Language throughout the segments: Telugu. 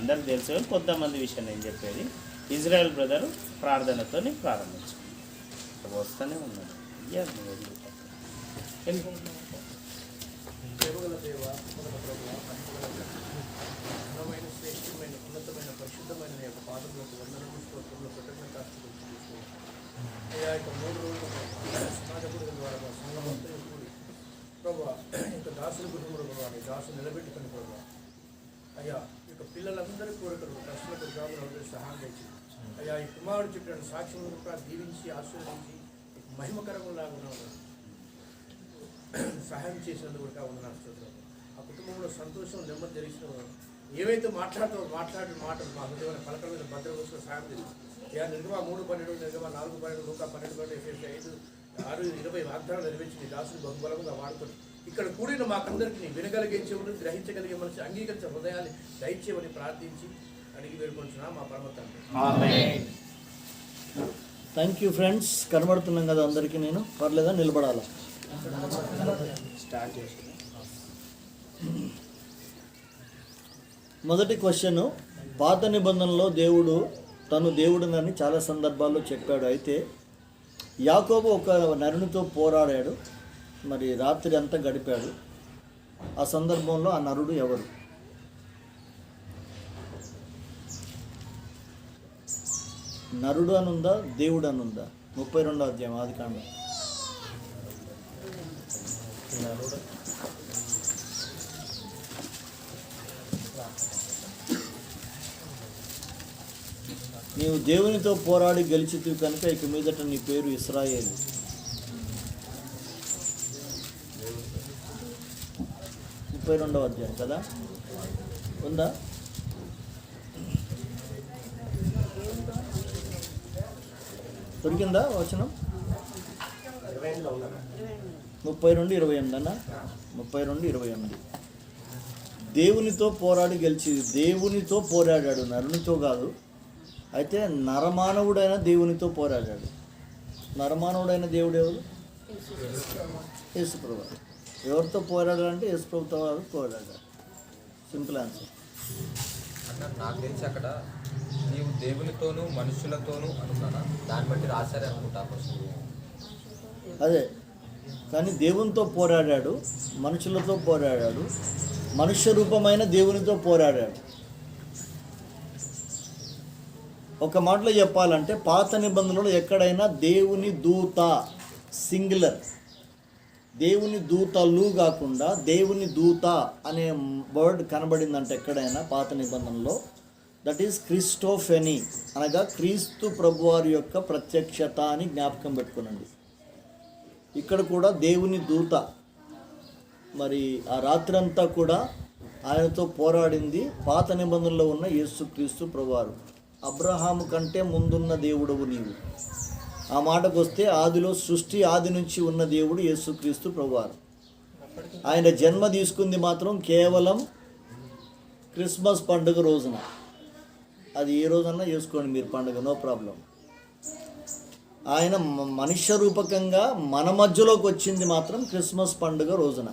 అందరికి తెలుసు, కొంతమంది విషయం నేను చెప్పేది. ఇజ్రాయెల్ బ్రదరు ప్రార్థనతో ప్రారంభించాను, వస్తూనే ఉన్నాడు. శ్రేష్టమైన ఉన్నతమైన పరిశుద్ధమైన యొక్క పాదములకు వందనములు స్తోత్రములు కృతజ్ఞతాస్తుతులు అయ్యా. ఇక 3 రోజులు సమాజకుడి ద్వారా సంఘమంతా ప్రభావ ఇంకా దాసుల కుటుంబంలో ప్రభావ దాసులు నిలబెట్టుకుని ప్రభావ అయ్యా, ఇక పిల్లలందరి కోరికలు కష్టలకు జాబులు సహాయం చేసి అయ్యా, ఈ కుమారుడు చెప్పిన సాక్ష్యం కూడా దీవించి ఆశీర్వదించి మహిమకరంలాగా సహాయం చేసినందుకు కూడా వందనాలు స్తోత్రం. ఆ కుటుంబంలో సంతోషం నెమ్మది జరిగిన ఏవైతే మాట్లాడిన మాటలు మా హృదయమైన పలకల మీద భద్రవస్తున్న సహాయం చేసి అయ్యా, నిర్గమా 3:12, నిర్గమా 4:12, లూకా 12, ఎఫెసీయులు 5, 6, 20 వాగ్దానాలు నెరవేర్చి దాసుని బహుబలంగా వాడుకొని ఇక్కడ కూడిన మాకందరికీ వినగలిగే చెవులు, గ్రహించగలిగే మనసు, అంగీకరించే హృదయాన్ని దయచేయమని ప్రార్థించి అడిగి వేడుకొంటున్నాం మా పరమ తండ్రి. ఆమేన్. Thank you friends. కనబడుతున్నాం కదా అందరికీ, నేను పర్లేదా నిలబడాలా? స్టార్ట్ చేసి మొదటి క్వశ్చన్, పాత నిబంధనలో దేవుడు తను దేవుడునని చాలా సందర్భాల్లో చెప్పాడు. అయితే యాకోబు ఒక నరునితో పోరాడాడు, మరి రాత్రి అంతా గడిపాడు. ఆ సందర్భంలో ఆ నరుడు ఎవరు? నరుడు అనుందా, దేవుడు అనుందా? 32వ అధ్యాయం ఆదికాండం. నీవు దేవునితో పోరాడి గెలిచితివి కనుక ఇక మీదట నీ పేరు ఇశ్రాయేలు. ముప్పై 32వ అధ్యాయం కదా, ఉందా? దొరికిందా వచనం? 32:28 అన్న. 32:28. దేవునితో పోరాడి గెలిచి, దేవునితో పోరాడాడు, నరునితో కాదు. అయితే నరమానవుడైన దేవునితో పోరాడాడు. నరమానవుడైన దేవుడు ఎవరు? యేసుప్రభు. ఎవరితో పోరాడాడంటే యేసుప్రభుతో పోరాడాడు. Simple answer. నాకు తెలిసి అక్కడ నీవు దేవునితోనూ మనుషులతోనూ అనుకున్నా, దాన్ని బట్టి రాశారే అనుకుంటా. అదే, కానీ దేవునితో పోరాడాడు, మనుషులతో పోరాడాడు, మనుష్య రూపమైన దేవునితో పోరాడాడు. ఒక మాటలో చెప్పాలంటే పాత నిబంధనలో ఎక్కడైనా దేవుని దూత సింగులర్, దేవుని దూతలు కాకుండా దేవుని దూత అనే వర్డ్ కనబడిందంటే ఎక్కడైనా పాత నిబంధనలో, దట్ ఈస్ క్రిస్టోఫెనీ, అనగా క్రీస్తు ప్రభువారి యొక్క ప్రత్యక్షత అని జ్ఞాపకం పెట్టుకునండి. ఇక్కడ కూడా దేవుని దూత మరి ఆ రాత్రంతా కూడా ఆయనతో పోరాడింది పాత నిబంధనలో ఉన్న యేసుక్రీస్తు ప్రభువారు. అబ్రహాము కంటే ముందున్న దేవుడవు నీవు. ఆ మాటకు వస్తే ఆదిలో సృష్టి ఆది నుంచి ఉన్న దేవుడు యేసుక్రీస్తు ప్రభువారు. ఆయన జన్మ తీసుకుంది మాత్రం కేవలం క్రిస్మస్ పండుగ రోజున. అది ఏ రోజన్నా చేసుకోండి మీరు పండుగ, నో ప్రాబ్లం. ఆయన మనుష్య రూపకంగా మన మధ్యలోకి వచ్చింది మాత్రం క్రిస్మస్ పండుగ రోజున.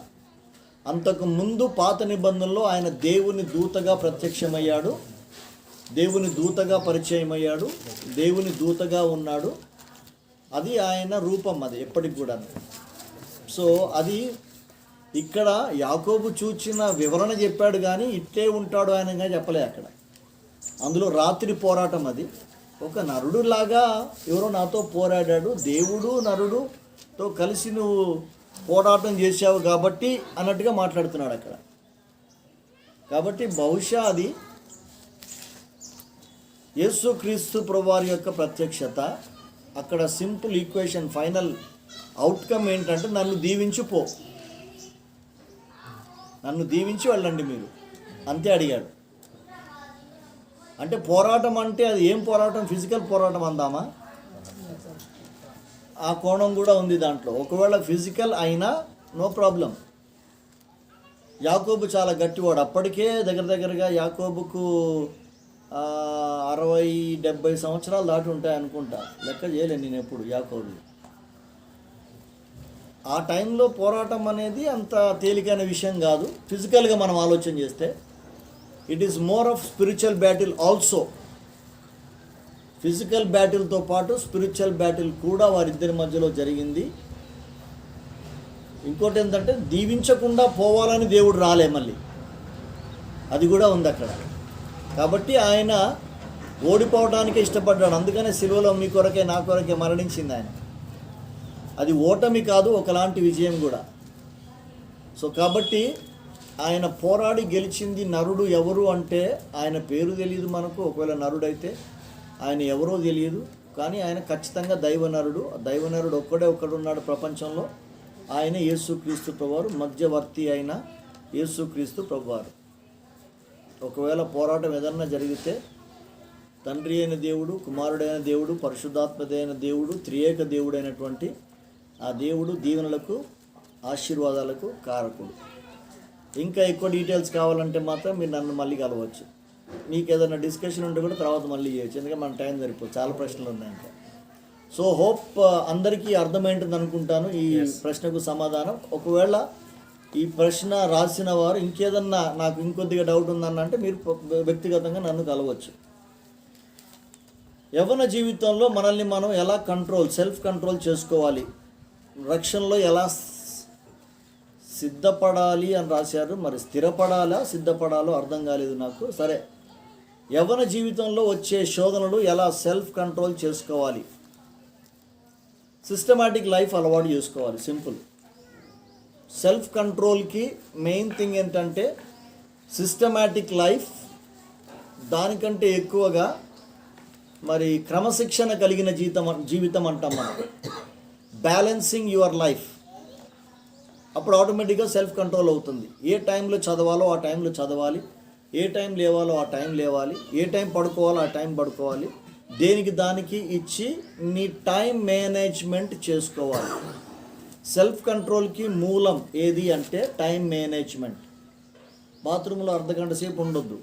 అంతకు ముందు పాత నిబంధనలో ఆయన దేవుని దూతగా ప్రత్యక్షమయ్యాడు, దేవుని దూతగా పరిచయం అయ్యాడు, దేవుని దూతగా ఉన్నాడు. అది ఆయన రూపం, అది ఎప్పటికి కూడా. సో అది ఇక్కడ యాకోబు చూచిన వివరణ చెప్పాడు, కానీ ఇట్టే ఉంటాడు ఆయనగా చెప్పలే అక్కడ. అందులో రాత్రి పోరాటం, అది ఒక నరుడులాగా ఎవరో నాతో పోరాడాడు, దేవుడు నరుడుతో కలిసి నువ్వు పోరాటం చేశావు కాబట్టి అన్నట్టుగా మాట్లాడుతున్నాడు అక్కడ. కాబట్టి బహుశా అది యేసుక్రీస్తు ప్రభువారి యొక్క ప్రత్యక్షత. అక్కడ సింపుల్ ఈక్వేషన్, ఫైనల్ అవుట్కమ్ ఏంటంటే నన్ను దీవించి పో, నన్ను దీవించి వెళ్ళండి మీరు, అంతే అడిగాడు. అంటే పోరాటం అంటే అది ఏం పోరాటం? ఫిజికల్ పోరాటం అందామా? ఆ కోణం కూడా ఉంది దాంట్లో. ఒకవేళ ఫిజికల్ అయినా నో ప్రాబ్లం. యాకోబు చాలా గట్టివాడు. అప్పటికే దగ్గరగా యాకోబుకు 60-70 సంవత్సరాలు దాటి ఉంటాయి అనుకుంటా, లెక్క చేయలేను నేను ఎప్పుడు యాకోబు. ఆ టైంలో పోరాటం అనేది అంత తేలికైన విషయం కాదు ఫిజికల్గా మనం ఆలోచన చేస్తే. It is more of spiritual battle also. Physical బ్యాటిల్తో పాటు స్పిరిచువల్ బ్యాటిల్ కూడా వారిద్దరి మధ్యలో జరిగింది. ఇంకోటి ఏంటంటే దీవించకుండా పోవాలని దేవుడు రాలే, మళ్ళీ అది కూడా ఉంది అక్కడ. కాబట్టి ఆయన ఓడిపోవడానికే ఇష్టపడ్డాడు. అందుకనే సిలువలో మీ కొరకే నా కొరకే మరణించింది ఆయన. అది ఓటమి కాదు, ఒకలాంటి విజయం కూడా. సో కాబట్టి ఆయన పోరాడి గెలిచింది. నరుడు ఎవరు అంటే ఆయన పేరు తెలియదు మనకు, ఒకవేళ నరుడైతే ఆయన ఎవరో తెలియదు, కానీ ఆయన ఖచ్చితంగా దైవనరుడు. దైవనరుడు ఒక్కడున్నాడు ప్రపంచంలో, ఆయన యేసుక్రీస్తు ప్రభువారు, మధ్యవర్తి అయిన యేసుక్రీస్తు ప్రభువారు. ఒకవేళ పోరాటం ఏదన్నా జరిగితే తండ్రి అయిన దేవుడు, కుమారుడైన దేవుడు, పరిశుద్ధాత్మదైన దేవుడు, త్రియేక దేవుడైనటువంటి ఆ దేవుడు దీవెనలకు ఆశీర్వాదాలకు కారకుడు. ఇంకా ఎక్కువ డీటెయిల్స్ కావాలంటే మాత్రం మీరు నన్ను మళ్ళీ కలవచ్చు. మీకు ఏదైనా డిస్కషన్ ఉంటే కూడా తర్వాత మళ్ళీ చేయొచ్చు, ఎందుకంటే మన టైం సరిపోదు, చాలా ప్రశ్నలు ఉన్నాయి ఇంకా. సో హోప్ అందరికీ అర్థమైంటుంది అనుకుంటాను ఈ ప్రశ్నకు సమాధానం. ఒకవేళ ఈ ప్రశ్న రాసిన వారు ఇంకేదన్నా నాకు ఇంకొద్దిగా డౌట్ ఉందన్న అంటే మీరు వ్యక్తిగతంగా నన్ను కలవచ్చు. యవ్వన జీవితంలో మనల్ని మనం ఎలా సెల్ఫ్ కంట్రోల్ చేసుకోవాలి, రక్షణలో ఎలా సిద్ధపడాలి అని రాశారు. మరి స్థిరపడాలా సిద్ధపడాలో అర్థం కాలేదు నాకు. సరే, యవ్వన జీవితంలో వచ్చే శోధనలు ఎలా సెల్ఫ్ కంట్రోల్ చేసుకోవాలి, సిస్టమాటిక్ లైఫ్ అలవాటు చేసుకోవాలి. సింపుల్. సెల్ఫ్ కంట్రోల్కి మెయిన్ థింగ్ ఏంటంటే సిస్టమాటిక్ లైఫ్, దానికంటే ఎక్కువగా మరి క్రమశిక్షణ కలిగిన జీవితం అంటాం మనం. Balancing your life. అప్పుడు ఆటోమేటిక్గా సెల్ఫ్ కంట్రోల్ అవుతుంది. ఏ టైంలో చదవాలో ఆ టైంలో చదవాలి, ఏ టైం లేవాలో ఆ టైం లేవాలి, ఏ టైం పడుకోవాలో ఆ టైం పడుకోవాలి. దేనికి దానికి ఇచ్చి నీ టైం మేనేజ్మెంట్ చేసుకోవాలి. సెల్ఫ్ కంట్రోల్కి మూలం ఏది అంటే టైం మేనేజ్మెంట్. బాత్రూంలో అర్ధగంట సేపు ఉండొద్దు.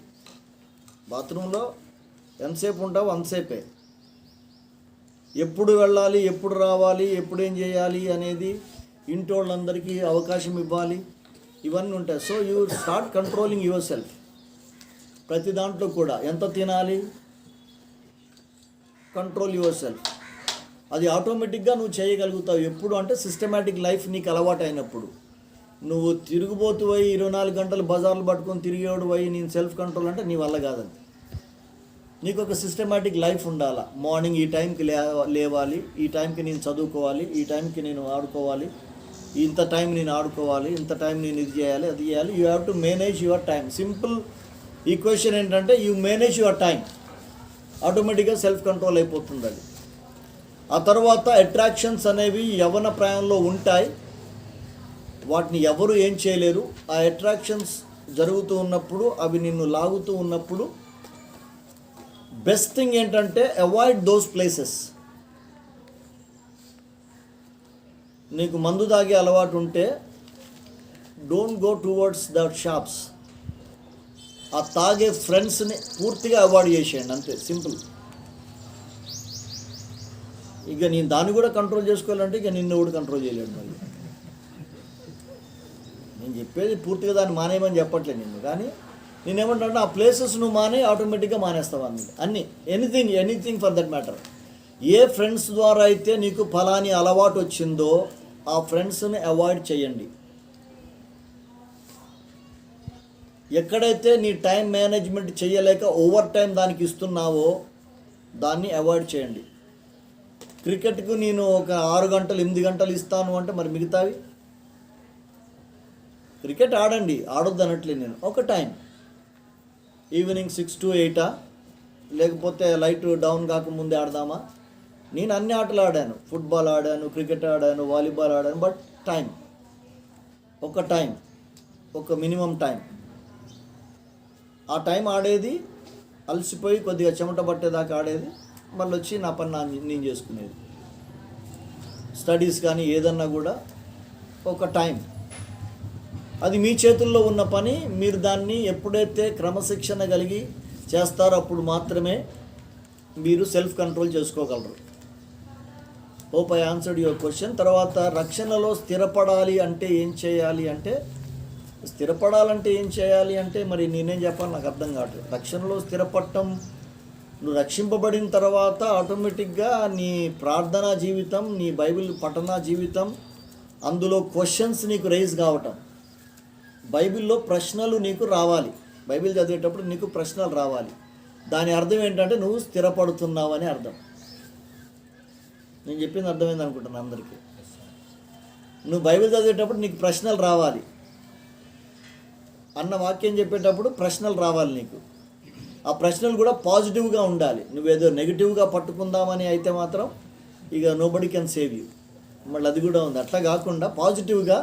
బాత్రూంలో ఎంతసేపు ఉంటావు అంతసేపే. ఎప్పుడు వెళ్ళాలి, ఎప్పుడు రావాలి, ఎప్పుడు ఏం చేయాలి అనేది ఇంటి వాళ్ళందరికీ అవకాశం ఇవ్వాలి, ఇవన్నీ ఉంటాయి. So you start controlling your self. ప్రతి దాంట్లో కూడా ఎంత తినాలి, కంట్రోల్ యువర్ సెల్ఫ్. అది ఆటోమేటిక్గా నువ్వు చేయగలుగుతావు. ఎప్పుడు అంటే సిస్టమాటిక్ లైఫ్ నీకు అలవాటు అయినప్పుడు. నువ్వు తిరుగుబోతు పోయి 24 గంటలు బజార్లు పట్టుకొని తిరిగేవాడు పోయి నేను సెల్ఫ్ కంట్రోల్ అంటే నీ వల్ల కాదండి. నీకు ఒక సిస్టమాటిక్ లైఫ్ ఉండాలా. మార్నింగ్ ఈ టైంకి లేవాలి, ఈ టైంకి నేను చదువుకోవాలి, ఈ టైంకి నేను ఆడుకోవాలి, ఇంత టైం నేను ఆడుకోవాలి, ఇంత టైం నేను ఇది చేయాలి, అది చేయాలి. You have to manage your time. Simple equation ఏంటంటే యూ మేనేజ్ యువర్ టైం, ఆటోమేటిక్గా సెల్ఫ్ కంట్రోల్ అయిపోతుంది అది. ఆ తర్వాత అట్రాక్షన్స్ అనేవి యవ్వన ప్రాయంలో ఉంటాయి, వాటిని ఎవరు ఏం చేయలేరు. ఆ అట్రాక్షన్స్ జరుగుతూ ఉన్నప్పుడు, అవి నిన్ను లాగుతూ ఉన్నప్పుడు బెస్ట్ థింగ్ ఏంటంటే అవాయిడ్ దోస్ ప్లేసెస్. నీకు మందు తాగే అలవాటు ఉంటే don't go towards that shops. ఆ తాగే ఫ్రెండ్స్ని పూర్తిగా అవాయిడ్ చేసేయండి, అంతే సింపుల్. ఇక నేను దాన్ని కూడా కంట్రోల్ చేసుకోవాలంటే ఇక నిన్ను కూడా కంట్రోల్ చేయలేడు. మళ్ళీ నేను చెప్పేది పూర్తిగా దాన్ని మానేయమని చెప్పట్లేదు నిన్ను, కానీ నేనేమంటానంటే ఆ ప్లేసెస్ నువ్వు మానే ఆటోమేటిక్గా మానేస్తావు అన్నీ anything for that matter. A friends ద్వారా అయితే నీకు ఫలాని అలవాటు వచ్చిందో ఆ ఫ్రెండ్స్ని అవాయిడ్ చేయండి. ఎక్కడైతే నీ టైం మేనేజ్మెంట్ చేయలేక ఓవర్ టైం దానికి ఇస్తున్నావో దాన్ని అవాయిడ్ చేయండి. క్రికెట్కు నేను ఒక 6 గంటలు 8 గంటలు ఇస్తాను అంటే మరి మిగతావి క్రికెట్ ఆడండి, ఆడొద్దు అనట్లేదు నేను. ఒక టైం ఈవినింగ్ 6 to 8 లేకపోతే లైట్ డౌన్ కాకముందే ఆడదామా. నేను అన్ని ఆటలు ఆడాను, ఫుట్బాల్ ఆడాను, క్రికెట్ ఆడాను, వాలీబాల్ ఆడాను. బట్ టైం, ఒక మినిమం టైం. ఆ టైం ఆడేది, అలసిపోయి కొద్దిగా చెమట పట్టేదాకా ఆడేది, మళ్ళీ వచ్చి నా పని నేను చేసుకునేది. స్టడీస్ కానీ ఏదన్నా కూడా ఒక టైం. అది మీ చేతుల్లో ఉన్న పని. మీరు దాన్ని ఎప్పుడైతే క్రమశిక్షణ కలిగి చేస్తారో అప్పుడు మాత్రమే మీరు సెల్ఫ్ కంట్రోల్ చేసుకోగలరు. Hope I answered your question. తర్వాత రక్షణలో స్థిరపడాలి అంటే ఏం చేయాలి అంటే స్థిరపడాలంటే ఏం చేయాలి అంటే మరి నేనేం చెప్పాలి, నాకు అర్థం కావట్లేదు. రక్షణలో స్థిరపడటం, నువ్వు రక్షింపబడిన తర్వాత ఆటోమేటిక్గా నీ ప్రార్థనా జీవితం, నీ బైబిల్ పఠనా జీవితం, అందులో క్వశ్చన్స్ నీకు రైజ్ కావటం, బైబిల్లో ప్రశ్నలు నీకు రావాలి. బైబిల్ చదివేటప్పుడు నీకు ప్రశ్నలు రావాలి. దాని అర్థం ఏంటంటే నువ్వు స్థిరపడుతున్నావు అని అర్థం. నేను చెప్పింది అర్థమైంది అనుకుంటున్నాను అందరికీ. నువ్వు బైబిల్ చదివేటప్పుడు నీకు ప్రశ్నలు రావాలి అన్న వాక్యం చెప్పేటప్పుడు ప్రశ్నలు రావాలి నీకు. ఆ ప్రశ్నలు కూడా పాజిటివ్గా ఉండాలి. నువ్వేదో నెగిటివ్గా పట్టుకుందామని అయితే మాత్రం ఇక నోబడి కెన్ సేవ్ యూ. మళ్ళీ అది కూడా ఉంది. అట్లా కాకుండా పాజిటివ్గా,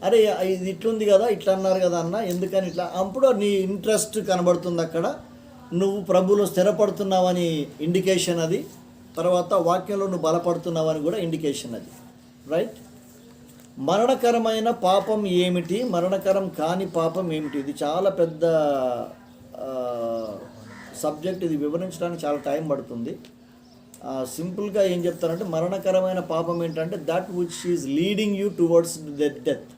అరే ఇది ఇట్లుంది కదా, ఇట్లా అన్నారు కదా అన్న, ఎందుకని ఇట్లా, అప్పుడు నీ ఇంట్రెస్ట్ కనబడుతుంది అక్కడ. నువ్వు ప్రభువులో స్థిరపడుతున్నావని ఇండికేషన్ అది. తర్వాత వాక్యంలో నువ్వు బలపడుతున్నావని కూడా ఇండికేషన్ అది. రైట్? మరణకరమైన పాపం ఏమిటి, మరణకరం కాని పాపం ఏమిటి? ఇది చాలా పెద్ద సబ్జెక్ట్. ఇది వివరించడానికి చాలా టైం పడుతుంది. సింపుల్గా ఏం చెప్తారంటే, మరణకరమైన పాపం ఏంటంటే that which is leading you towards death.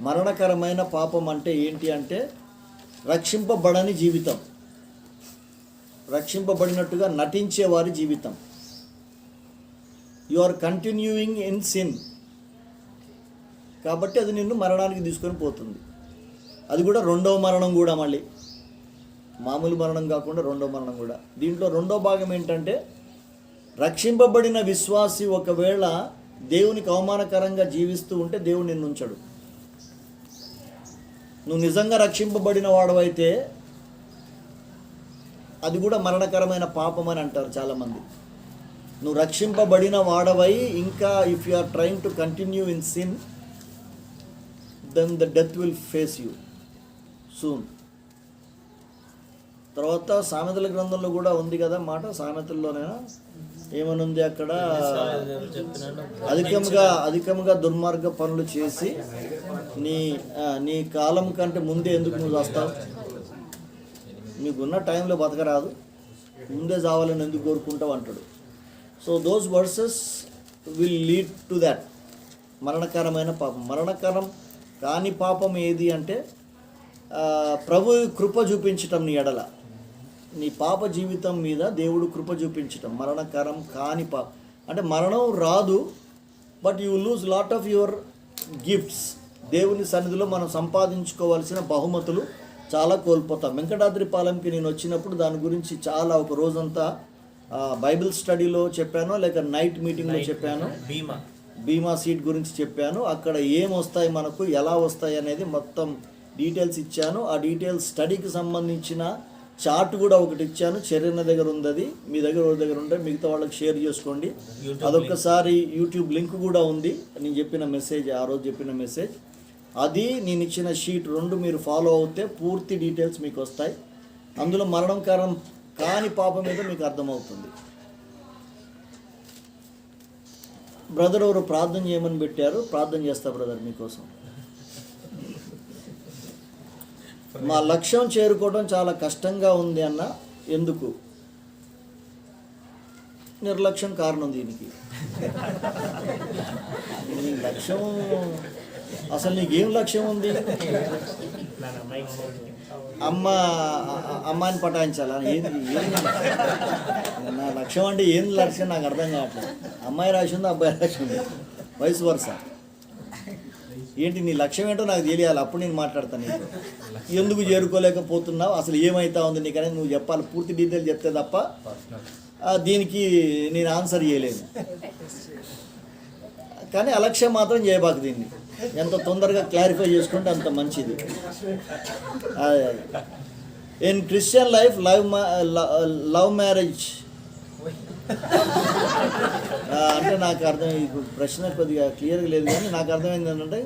మరణకరమైన పాపం అంటే ఏంటి అంటే రక్షింపబడని జీవితం, రక్షింపబడినట్టుగా నటించేవారి జీవితం. You are continuing in sin. కాబట్టి అది నిన్ను మరణానికి తీసుకొని పోతుంది. అది కూడా రెండవ మరణం కూడా, మళ్ళీ మామూలు మరణం కాకుండా రెండవ మరణం కూడా. దీంట్లో రెండో భాగం ఏంటంటే, రక్షింపబడిన విశ్వాసి ఒకవేళ దేవునికి అవమానకరంగా జీవిస్తూ ఉంటే దేవుడు నిన్ను ఉంచడు. నువ్వు నిజంగా రక్షింపబడిన వాడవైతే అది కూడా మరణకరమైన పాపం అని అంటారు చాలామంది. నువ్వు రక్షింపబడిన వాడవై ఇంకా if you are trying to continue in sin, then the death will face you soon. తర్వాత సామెతల గ్రంథంలో కూడా ఉంది కదా మాట, సామెతల్లోనేనా ఏమనుంది అక్కడ, అధికముగా దుర్మార్గ పనులు చేసి నీ కాలం కంటే ముందే ఎందుకు నువ్వు వస్తావు? నీకున్న టైంలో బతకరాదు, ముందే చావాలని ఎందుకు కోరుకుంటావు అంటాడు. So those versus will lead to that. మరణకరమైన పాపం. మరణకరం కాని పాపం ఏది అంటే ప్రభు కృప చూపించటం నీ ఎడల, నీ పాప జీవితం మీద దేవుడు కృప చూపించటం. మరణకరం కాని పాపం అంటే మరణం రాదు, but you lose lot of your gifts. దేవుని సన్నిధిలో మనం సంపాదించుకోవాల్సిన బహుమతులు చాలా కోల్పోతాం. వెంకటాద్రిపాలెంకి నేను వచ్చినప్పుడు దాని గురించి చాలా ఒక రోజంతా బైబిల్ స్టడీలో చెప్పాను, లేక నైట్ మీటింగ్లో చెప్పాను. బీమా సీట్ గురించి చెప్పాను. అక్కడ ఏం వస్తాయి మనకు, ఎలా వస్తాయి అనేది మొత్తం డీటెయిల్స్ ఇచ్చాను. ఆ డీటెయిల్స్ స్టడీకి సంబంధించిన చార్ట్ కూడా ఒకటి ఇచ్చాను. చరణ్ దగ్గర ఉంది, అది మీ దగ్గర ఒక దగ్గర ఉంటే మిగతా వాళ్ళకి షేర్ చేసుకోండి. అదొకసారి యూట్యూబ్ లింక్ కూడా ఉంది. నేను చెప్పిన మెసేజ్, ఆ రోజు చెప్పిన మెసేజ్, అది నేను ఇచ్చిన షీట్ 2 మీరు ఫాలో అవుతే పూర్తి డీటెయిల్స్ మీకు వస్తాయి. అందులో మరణకరం కాని పాపం మీద మీకు అర్థమవుతుంది. బ్రదర్ ఎవరు ప్రార్థన చేయమని పెట్టారు, ప్రార్థన చేస్తా బ్రదర్ మీకోసం. మా లక్ష్యం చేరుకోవడం చాలా కష్టంగా ఉంది అన్న. ఎందుకు? నిర్లక్ష్యం కారణం దీనికి. నీ లక్ష్యం అసలు నీకేం లక్ష్యం ఉంది? అమ్మాయిని పటాయించాలా? ఏంది నా లక్ష్యం అంటే ఏంది లక్ష్యం నాకు అర్థం కావట్లేదు. అమ్మాయి రాసి ఉంది, అబ్బాయి రాసి ఉంది, వయసు వరుస. ఏంటి నీ లక్ష్యం ఏంటో నాకు తెలియాలి, అప్పుడు నేను మాట్లాడతాను నీకు. ఎందుకు చేరుకోలేకపోతున్నావు, అసలు ఏమైతా ఉంది నీకు అనేది నువ్వు చెప్పాలి. పూర్తి డీటెయిల్ చెప్తే తప్ప దీనికి నేను ఆన్సర్ చేయలేను. కానీ అలక్ష్యం మాత్రం చేయబాకు. దీన్ని ఎంత తొందరగా క్లారిఫై చేసుకుంటే అంత మంచిది. In Christian life love marriage అంటే నాకు అర్థం, ప్రశ్న కొద్దిగా క్లియర్గా లేదు కానీ నాకు అర్థమైంది ఏంటంటే,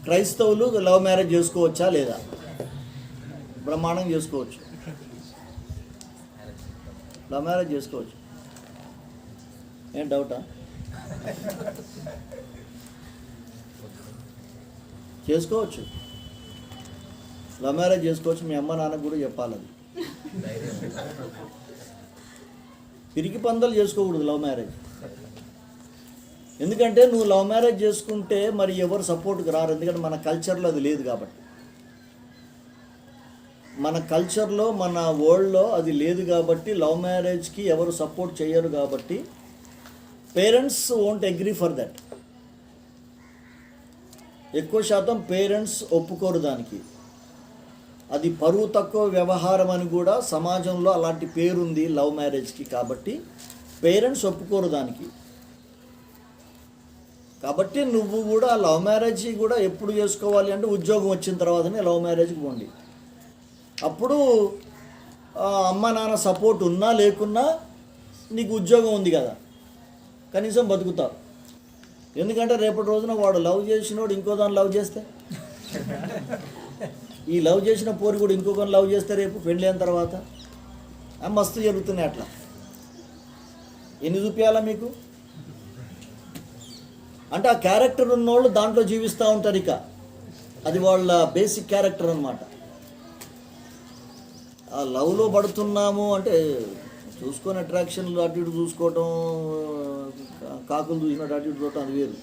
క్రైస్తవులు లవ్ మ్యారేజ్ చేసుకోవచ్చా లేదా? బ్రహ్మాండంగా చేసుకోవచ్చు, లవ్ మ్యారేజ్ చేసుకోవచ్చు. ఏం డౌటా? చేసుకోవచ్చు, లవ్ మ్యారేజ్ చేసుకోవచ్చు. మీ అమ్మ నాన్నకు కూడా చెప్పాలి. అది పిరికి పందలు చేసుకోకూడదు లవ్ మ్యారేజ్. ఎందుకంటే నువ్వు లవ్ మ్యారేజ్ చేసుకుంటే మరి ఎవరు సపోర్ట్కి రారు, ఎందుకంటే మన కల్చర్లో అది లేదు కాబట్టి. మన కల్చర్లో మన వరల్డ్లో అది లేదు కాబట్టి లవ్ మ్యారేజ్కి ఎవరు సపోర్ట్ చేయరు కాబట్టి parents won't agree for that. ఎక్కువ శాతం పేరెంట్స్ ఒప్పుకోరు దానికి. అది పరువు తక్కువ వ్యవహారం అని కూడా సమాజంలో అలాంటి పేరుంది లవ్ మ్యారేజ్కి, కాబట్టి పేరెంట్స్ ఒప్పుకోరు దానికి. కాబట్టి నువ్వు కూడా లవ్ మ్యారేజ్ కూడా ఎప్పుడు చేసుకోవాలి అంటే ఉద్యోగం వచ్చిన తర్వాతనే లవ్ మ్యారేజ్కి పోండి. అప్పుడు అమ్మ నాన్న సపోర్ట్ ఉన్నా లేకున్నా నీకు ఉద్యోగం ఉంది కదా, కనీసం బతుకుతావు. ఎందుకంటే రేపటి రోజున వాడు లవ్ చేసినోడు ఇంకో దాన్ని లవ్ చేస్తే, ఈ లవ్ చేసిన పోరు కూడా ఇంకొకరిని లవ్ చేస్తే రేపు పెళ్ళి అయిన తర్వాత మస్తు జరుగుతున్నాయి అట్లా. ఎన్ని చూపించాలా మీకు అంటే ఆ క్యారెక్టర్ ఉన్నోళ్ళు దాంట్లో జీవిస్తూ ఉంటారు. ఇక అది వాళ్ళ బేసిక్ క్యారెక్టర్ అన్నమాట. ఆ లవ్లో పడుతున్నాము అంటే చూసుకొని అట్రాక్షన్లు అటు ఇటు చూసుకోవటం, కాకులు చూసినట్టు అటు ఇటు చూడటం అది వేరు.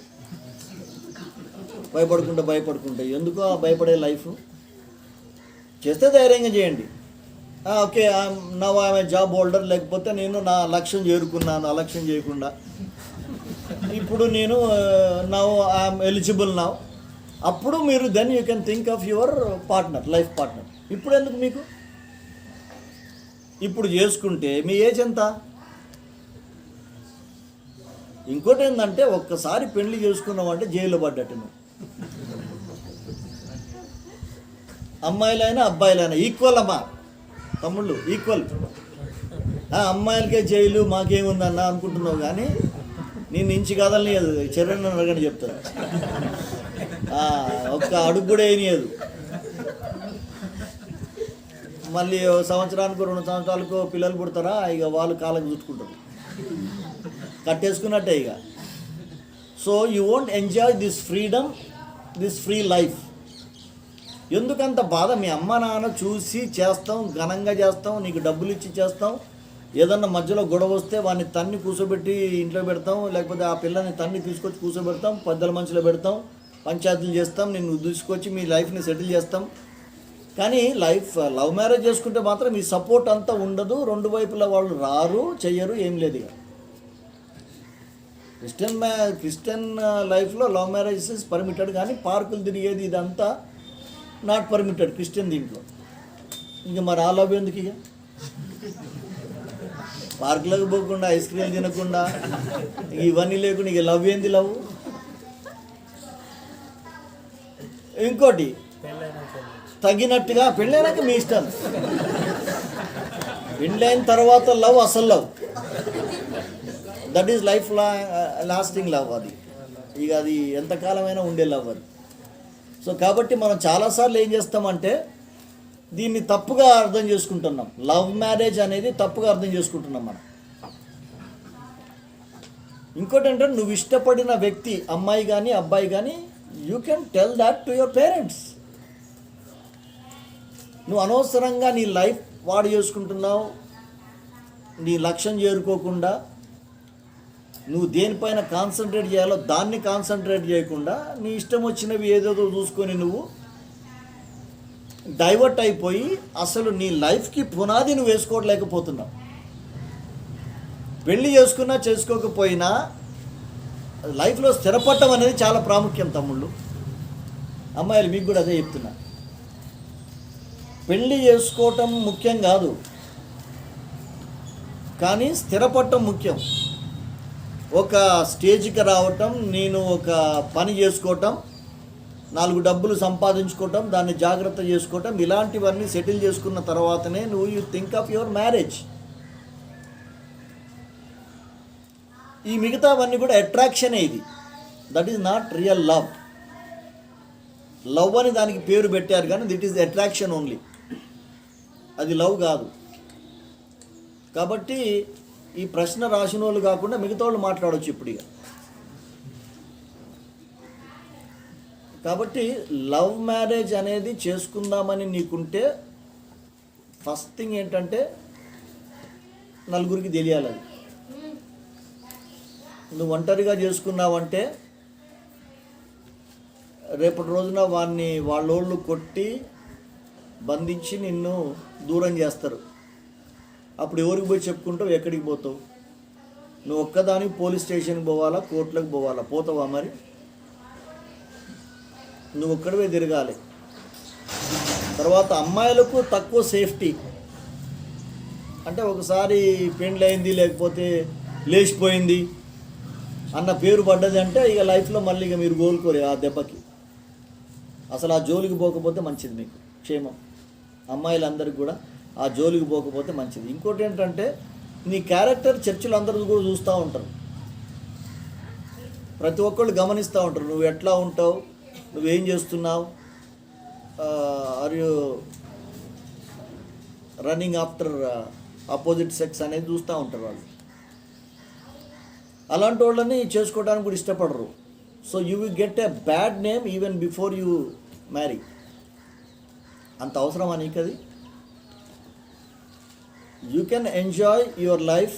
భయపడుకుంటే ఎందుకు ఆ భయపడే లైఫ్ చేస్తే ధైర్యంగా చేయండి. ఓకే నవ్ ఆమె జాబ్ హోల్డర్, లేకపోతే నేను నా లక్ష్యం చేరుకున్నాను, అలక్ష్యం చేయకుండా ఇప్పుడు నేను నవ్ ఐఎమ్ ఎలిజిబుల్ నవ్. అప్పుడు మీరు then you can think of your partner, life partner. ఇప్పుడు ఎందుకు మీకు? ఇప్పుడు చేసుకుంటే మీ ఏజ్ ఎంత? ఇంకోటి ఏంటంటే ఒక్కసారి పెళ్లి చేసుకున్నామంటే జైల్లో పడ్డట్టు నువ్వు. అమ్మాయిలైనా అబ్బాయిలైనా ఈక్వల్ అమ్మా, తమ్ముళ్ళు ఈక్వల్. అమ్మాయిలకే జైలు మాకేముందన్న అనుకుంటున్నావు, కానీ నేను ఇంచి కదలని చర్యను అడగని చెప్తాను. ఒక్క అడుగు కూడా వేయనియదు. మళ్ళీ సంవత్సరానికి 2 సంవత్సరాలకు పిల్లలు పుడతారా, ఇక వాళ్ళు కాళ్ళకు చుట్టుకుంటారు, కట్టేసుకున్నట్టే ఇక. So you won't enjoy this freedom, this free life. ఎందుకంత బాధ? మీ అమ్మ నాన్న చూసి చేస్తాం, ఘనంగా చేస్తాం, నీకు డబ్బులు ఇచ్చి చేస్తాం. ఏదన్నా మధ్యలో గొడవ వస్తే వాడిని తన్ని కూర్చోబెట్టి ఇంట్లో పెడతాం, లేకపోతే ఆ పిల్లని తన్ని తీసుకొచ్చి కూర్చోబెడతాం, పెద్దల మనుషులో పెడతాం, పంచాయతీలు చేస్తాం, నిన్ను తీసుకొచ్చి మీ లైఫ్ని సెటిల్ చేస్తాం. కానీ లవ్ మ్యారేజ్ చేసుకుంటే మాత్రం మీ సపోర్ట్ అంతా ఉండదు, రెండు వైపులా వాళ్ళు రారు, చెయ్యరు, ఏం లేదు. ఇక క్రిస్టియన్ లైఫ్లో లవ్ మ్యారేజెస్ ఇస్ పర్మిటెడ్, కానీ పార్కులు తిరిగేది ఇదంతా నాట్ పర్మిటెడ్ క్రిస్టియన్ దీంట్లో. ఇంక మరి ఆ లవ్ ఎందుకు? ఇక పార్కులకు పోకుండా, ఐస్ క్రీమ్ తినకుండా, ఇవన్నీ లేకుండా ఇక లవ్ ఏంది? లవ్ ఇంకోటి తగినట్టుగా పెళ్ళైనాక మీ ఇష్టం. పెళ్ళైన తర్వాత లవ్ అసలు love, that is life lasting love. అది ఇక అది ఎంతకాలమైనా ఉండే లవ్ అది. సో కాబట్టి మనం చాలాసార్లు ఏం చేస్తామంటే దీన్ని తప్పుగా అర్థం చేసుకుంటున్నాం. లవ్ మ్యారేజ్ అనేది తప్పుగా అర్థం చేసుకుంటున్నాం మనం. ఇంకోటి అంటే నువ్వు ఇష్టపడిన వ్యక్తి, అమ్మాయి కానీ అబ్బాయి కానీ, you can tell that to your parents. నువ్వు అనవసరంగా నీ లైఫ్ వాడు చేసుకుంటున్నావు, నీ లక్ష్యం చేరుకోకుండా నువ్వు దేనిపైన కాన్సన్ట్రేట్ చేయాలో దాన్ని కాన్సన్ట్రేట్ చేయకుండా నీ ఇష్టం వచ్చినవి ఏదేదో చూసుకొని నువ్వు డైవర్ట్ అయిపోయి అసలు నీ లైఫ్కి పునాది నువ్వు వేసుకోవట్లేకపోతున్నావు. పెళ్ళి చేసుకున్నా చేసుకోకపోయినా లైఫ్లో స్థిరపడటం అనేది చాలా ప్రాముఖ్యం తమ్ముళ్ళు. అమ్మాయిలు మీకు కూడా అదే చెప్తున్నా. పెళ్ళి చేసుకోవటం ముఖ్యం కాదు, కానీ స్థిరపడటం ముఖ్యం. ఒక స్టేజ్కి రావటం, నేను ఒక పని చేసుకోవటం, 4 డబ్బులు సంపాదించుకోవటం, దాన్ని జాగ్రత్త చేసుకోవటం, ఇలాంటివన్నీ సెటిల్ చేసుకున్న తర్వాతనే నువ్వు you think of your marriage. ఈ మిగతావన్నీ కూడా అట్రాక్షనే. ఇది that is not real love. Love అని దానికి పేరు పెట్టారు, కానీ దిట్ ఈజ్ అట్రాక్షన్ ఓన్లీ, అది లవ్ కాదు. కాబట్టి ఈ ప్రశ్న రాసిన వాళ్ళు కాకుండా మిగతా వాళ్ళు మాట్లాడవచ్చు ఇప్పుడు. ఇక కాబట్టి లవ్ మ్యారేజ్ అనేది చేసుకుందామని నీకుంటే ఫస్ట్ థింగ్ ఏంటంటే నలుగురికి తెలియాలి. అది నువ్వు ఒంటరిగా చేసుకున్నావంటే రేపటి రోజున వాళ్ళోళ్ళు కొట్టి బంధించి నిన్ను దూరం చేస్తారు. అప్పుడు ఎవరికి పోయి చెప్పుకుంటావు, ఎక్కడికి పోతావు? నువ్వు ఒక్కదానికి పోలీస్ స్టేషన్కి పోవాలా, కోర్టులకు పోవాలా? పోతావా మరి? నువ్వు ఒక్కడివే తిరగాలి. తర్వాత అమ్మాయిలకు తక్కువ సేఫ్టీ. అంటే ఒకసారి పెండ్లైంది లేకపోతే లేచిపోయింది అన్న పేరు పడ్డది అంటే ఇక లైఫ్లో మళ్ళీ ఇక మీరు కోలుకోరు ఆ దెబ్బకి. అసలు ఆ జోలికి పోకపోతే మంచిది, మీకు క్షేమం. అమ్మాయిలందరికీ కూడా ఆ జోలికి పోకపోతే మంచిది. ఇంకోటి ఏంటంటే నీ క్యారెక్టర్ చర్చిలు అందరూ కూడా చూస్తూ ఉంటారు, ప్రతి ఒక్కళ్ళు గమనిస్తూ ఉంటారు. నువ్వు ఎట్లా ఉంటావు, నువ్వేం చేస్తున్నావు, are you running after opposite sex అనేది చూస్తూ ఉంటారు వాళ్ళు. అలాంటి వాళ్ళని చేసుకోవడానికి కూడా ఇష్టపడరు. So you will get a bad name even before you marry. అంత అవసరమా నీకు అది? You can enjoy your life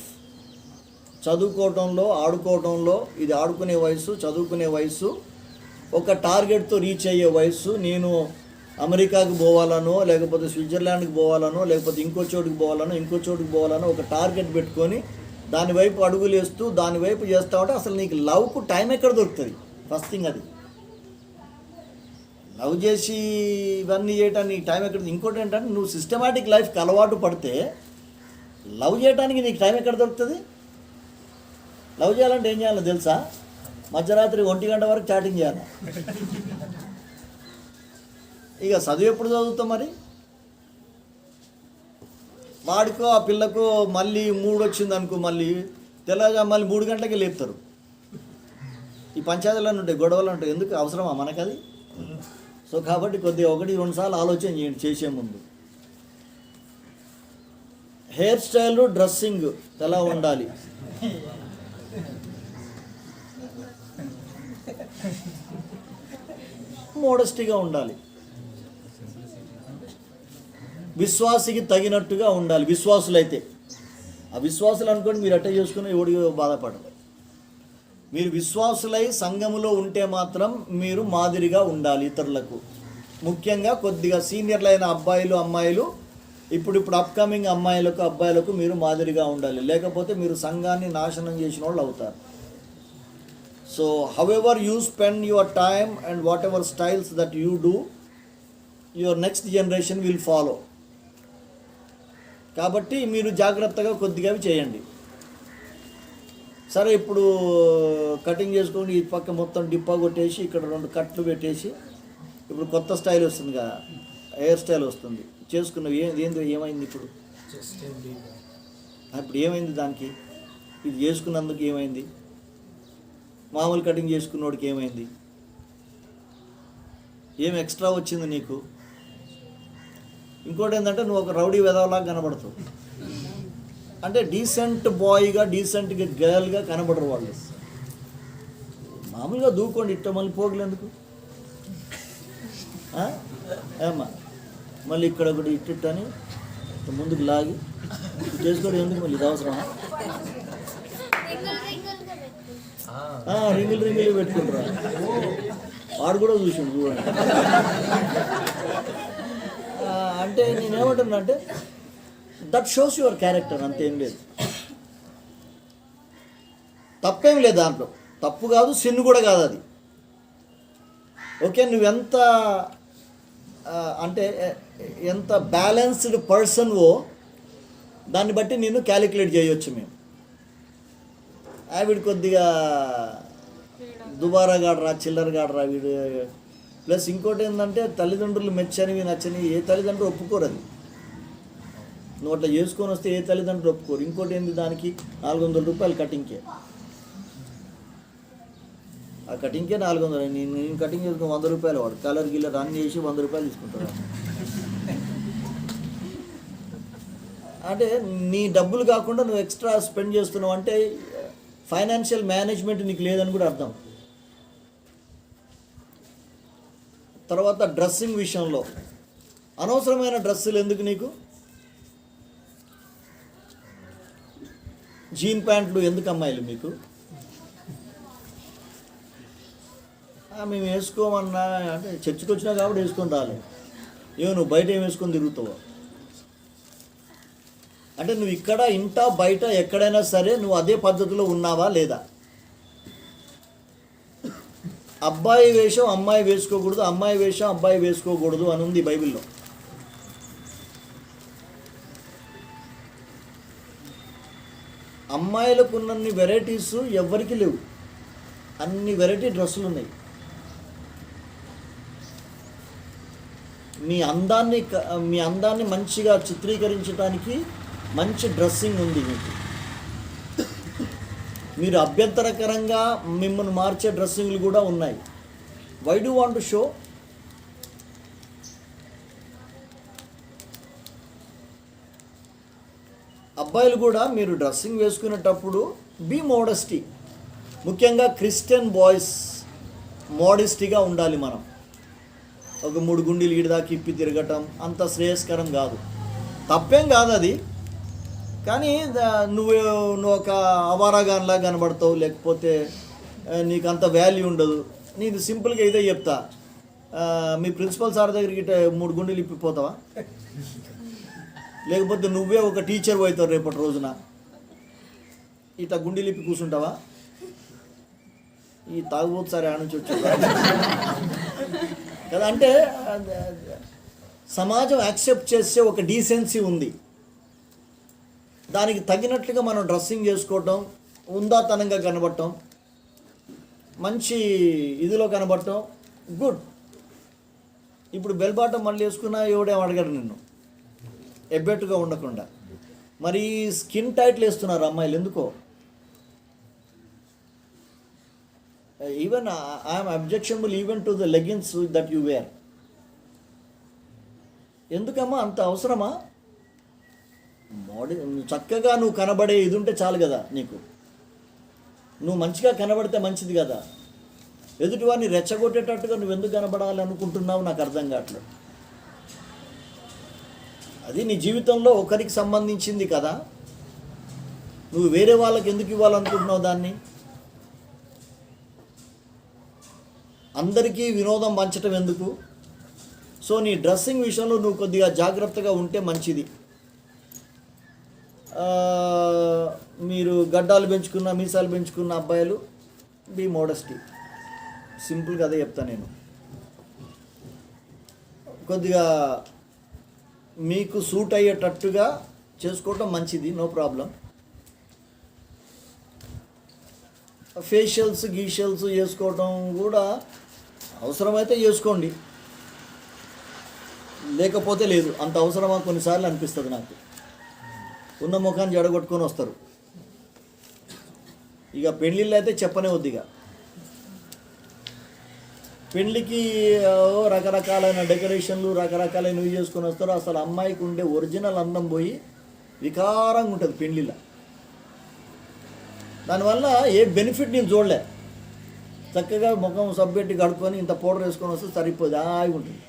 చదువుకోవటంలో, ఆడుకోవటంలో. ఇది ఆడుకునే వయసు, చదువుకునే వయసు, ఒక టార్గెట్తో రీచ్ అయ్యే వయసు. నేను అమెరికాకి పోవాలనో, లేకపోతే స్విట్జర్లాండ్కి పోవాలనో, లేకపోతే ఇంకో చోటుకి పోవాలనో ఒక టార్గెట్ పెట్టుకొని దానివైపు అడుగులేస్తూ దానివైపు చేస్తూ ఉంటే అసలు నీకు లవ్కు టైం ఎక్కడ దొరుకుతుంది? ఫస్ట్ థింగ్ అది. లవ్ చేసి ఇవన్నీ చేయడానికి టైం ఎక్కడ? ఇంకోటి ఏంటంటే నువ్వు సిస్టమాటిక్ లైఫ్కి అలవాటు పడితే లవ్ చేయడానికి నీకు టైం ఎక్కడ దొరుకుతుంది? లవ్ చేయాలంటే ఏం చేయాలో తెలుసా? మధ్యరాత్రి 1 గంట వరకు చాటింగ్ చేయాలి. ఇక చదువు ఎప్పుడు చదువుతాం మరి? వాడికో ఆ పిల్లకు మళ్ళీ 3 వచ్చింది అనుకో, మళ్ళీ తెల్లగా మళ్ళీ 3 గంటలకి లేపుతారు. ఈ పంచాయతీలను ఉంటాయి, గొడవలు ఉంటాయి. ఎందుకు అవసరమా మనకది? సో కాబట్టి కొద్దిగా 1-2 సార్లు ఆలోచన చేయండి చేసే ముందు. హెయిర్ స్టైలు, డ్రెస్సింగ్ ఎలా ఉండాలి? మోడస్టీగా ఉండాలి, విశ్వాసికి తగినట్టుగా ఉండాలి. విశ్వాసులైతే ఆ విశ్వాసులు అనుకోండి, మీరు అట్టే చేసుకుని ఎవడికి బాధపడరు. మీరు విశ్వాసులై సంఘములో ఉంటే మాత్రం మీరు మాదిరిగా ఉండాలి ఇతరులకు. ముఖ్యంగా కొద్దిగా సీనియర్లైన అబ్బాయిలు, అమ్మాయిలు, ఇప్పుడు అప్కమింగ్ అబ్బాయిలకు మీరు మాదిరిగా ఉండాలి. లేకపోతే మీరు సంఘాన్ని నాశనం చేసిన వాళ్ళు అవుతారు. So however you spend your time and what ever styles that you do, your next generation will follow. కాబట్టి మీరు జాగ్రత్తగా కొద్దిగా చేయండి. సరే, ఇప్పుడు కటింగ్ చేసుకొని ఈ పక్క మొత్తం డిప్పా కొట్టేసి ఇక్కడ 2 కట్లు పెట్టేసి ఇప్పుడు కొత్త స్టైల్ వస్తుంది కదా, హెయిర్ స్టైల్ వస్తుంది. చేసుకున్నవి ఏమైంది ఇప్పుడు ఏమైంది దానికి? ఇది చేసుకున్నందుకు ఏమైంది? మామూలు కటింగ్ చేసుకున్నోడికి ఏమైంది? ఏం ఎక్స్ట్రా వచ్చింది నీకు? ఇంకోటి ఏంటంటే నువ్వు ఒక రౌడీ వెధవలాగా కనబడతావు. అంటే డీసెంట్ బాయ్గా, డీసెంట్ గర్ల్గా కనబడరు వాళ్ళు. మామూలుగా దూకోండి, ఇట్ట మళ్ళీ పోగులు ఎందుకు? ఏమ్మా మళ్ళీ ఇక్కడ ఒకటి ఇట్టని ముందుకు లాగి చేసుకోవడం ఎందుకు? మళ్ళీ ఇది అవసరమా? రింగులు పెట్టుకుంటారా? వాడు కూడా చూసాడు చూడండి. అంటే నేనేమంటున్నా అంటే దట్ షోస్ యువర్ క్యారెక్టర్, అంతేం లేదు. తప్పేం లేదు దాంట్లో, తప్పు కాదు, సిన్ను కూడా కాదు అది. ఓకే, నువ్వెంత అంటే ఎంత బ్యాలెన్స్డ్ పర్సన్వో దాన్ని బట్టి నేను క్యాలిక్యులేట్ చేయొచ్చు మేము. వీడు కొద్దిగా దుబారా గాడరా, చిల్లర గాడరా వీడు. ప్లస్ ఇంకోటి ఏంటంటే తల్లిదండ్రులు మెచ్చనివి నచ్చనివి ఏ తల్లిదండ్రులు ఒప్పుకోరు. అది నువ్వు అట్లా చేసుకొని వస్తే ఏ తల్లిదండ్రులు ఒప్పుకోరు. ఇంకోటి ఏంది, దానికి 400 రూపాయలు కటింగ్కే. ఆ కటింగ్కే 400. నేను కటింగ్ చేసుకుని 100 రూపాయలు, వాడు కలర్ గిల్లర్ అన్నీ చేసి 100 రూపాయలు తీసుకుంటాడు. అంటే నీ డబ్బులు కాకుండా నువ్వు ఎక్స్ట్రా స్పెండ్ చేస్తున్నావు అంటే ఫైనాన్షియల్ మేనేజ్మెంట్ నీకు లేదని కూడా అర్థం. తర్వాత డ్రెస్సింగ్ విషయంలో అనవసరమైన డ్రెస్సులు ఎందుకు నీకు? జీన్ ప్యాంట్లు ఎందుకు అమ్మాయిలు మీకు? మేము వేసుకోమన్నా అంటే చర్చికి వచ్చినా కాబట్టి వేసుకొని రాలే. ఏమో నువ్వు బయట ఏం వేసుకొని తిరుగుతావు అంటే నువ్వు ఇక్కడ ఇంట బయట ఎక్కడైనా సరే నువ్వు అదే పద్ధతిలో ఉన్నావా లేదా? అబ్బాయి వేషం అమ్మాయి వేసుకోకూడదు, అమ్మాయి వేషం అబ్బాయి వేసుకోకూడదు అని ఉంది బైబిల్లో. అమ్మాయిలకు ఉన్నన్ని వెరైటీస్ ఎవ్వరికి లేవు, అన్ని వెరైటీ డ్రెస్సులు ఉన్నాయి. మీ అందాన్ని మంచిగా చిత్రీకరించడానికి మంచి డ్రెస్సింగ్ ఉంది మీకు. మీరు అభ్యంతరకరంగా మిమ్మల్ని మార్చే డ్రెస్సింగ్లు కూడా ఉన్నాయి. Why do want to show? అబ్బాయిలు కూడా మీరు డ్రెస్సింగ్ వేసుకునేటప్పుడు బీ మోడెస్టీ. ముఖ్యంగా క్రిస్టియన్ బాయ్స్ మోడెస్టీగా ఉండాలి. మనం ఒక 3 గుండీలు ఈడదాకా ఇప్పి తిరగటం అంత శ్రేయస్కరం కాదు. తప్పేం కాదు అది, కానీ నువ్వు ఒక అవారాగాన్లా కనబడతావు, లేకపోతే నీకు అంత వాల్యూ ఉండదు. నేను సింపుల్గా ఇదే చెప్తా, మీ ప్రిన్సిపల్ సార్ దగ్గరికి 3 గుండీలు ఇప్పిపోతావా? లేకపోతే నువ్వే ఒక టీచర్ అవుతావు రేపటి రోజున, ఇట్లా గుండీలు ఇప్పి కూర్చుంటావా? ఈ తాగుబోతు సరే ఆడ నుంచి వచ్చి కదా. అంటే సమాజం యాక్సెప్ట్ చేసే ఒక డీసెన్సీ ఉంది. దానికి తగినట్లుగా మనం డ్రెస్సింగ్ చేసుకోవటం, ఉందాతనంగా కనబడటం, మంచి ఇదిలో కనబడటం గుడ్. ఇప్పుడు బెల్బాటం మళ్ళీ వేసుకున్నా ఎవడేం అడగడు నిన్ను, ఎబ్బెట్టుగా ఉండకుండా. మరి స్కిన్ టైట్లు వేస్తున్నారు అమ్మాయిలు, ఎందుకో? Even I'm objectionable even to the leggings that you wear. ఎందుకమ్మా అంత అవసరమా? చక్కగా నువ్వు కనబడే ఇది ఉంటే చాలు కదా నీకు. నువ్వు మంచిగా కనబడితే మంచిది కదా. ఎదుటివాడిని రెచ్చగొట్టేటట్టుగా నువ్వు ఎందుకు కనబడాలి అనుకుంటున్నావు నాకు అర్థం కావట్లేదు. అది నీ జీవితంలో ఒకరికి సంబంధించింది కదా, నువ్వు వేరే వాళ్ళకి ఎందుకు ఇవ్వాలనుకుంటున్నావు దాన్ని? అందరికీ వినోదం పంచటం ఎందుకు? సో నీ డ్రెస్సింగ్ విషయంలో నువ్వు కొద్దిగా జాగ్రత్తగా ఉంటే మంచిది. మీరు గడ్డాలు పెంచుకున్న మీసాలు పెంచుకున్న అబ్బాయిలు బీ మోడెస్టీ. సింపుల్గా అదే చెప్తాను నేను. కొద్దిగా మీకు సూట్ అయ్యేటట్టుగా చేసుకోవటం మంచిది, నో ప్రాబ్లం. ఫేషియల్స్ గీషియల్స్ చేసుకోవటం కూడా అవసరమైతే చేసుకోండి, లేకపోతే లేదు. అంత అవసరమా కొన్నిసార్లు అనిపిస్తుంది నాకు. ఉన్న ముఖాన్ని జడగొట్టుకొని వస్తారు. ఇక పెళ్ళిళ్ళు అయితే చెప్పనే వద్దు. ఇక పెళ్ళికి రకరకాలైన డెకరేషన్లు రకరకాలైనవి చేసుకొని వస్తారు. అసలు అమ్మాయికి ఉండే ఒరిజినల్ అందం పోయి వికారంగా ఉంటుంది పెళ్ళిళ్ళ. దానివల్ల ఏ బెనిఫిట్ నేను చూడలే. చక్కగా ముఖం సబ్బెట్టి కడుక్కొని ఇంత పౌడర్ వేసుకొని వస్తే సరిపోదు, హాయిగా ఉంటుంది.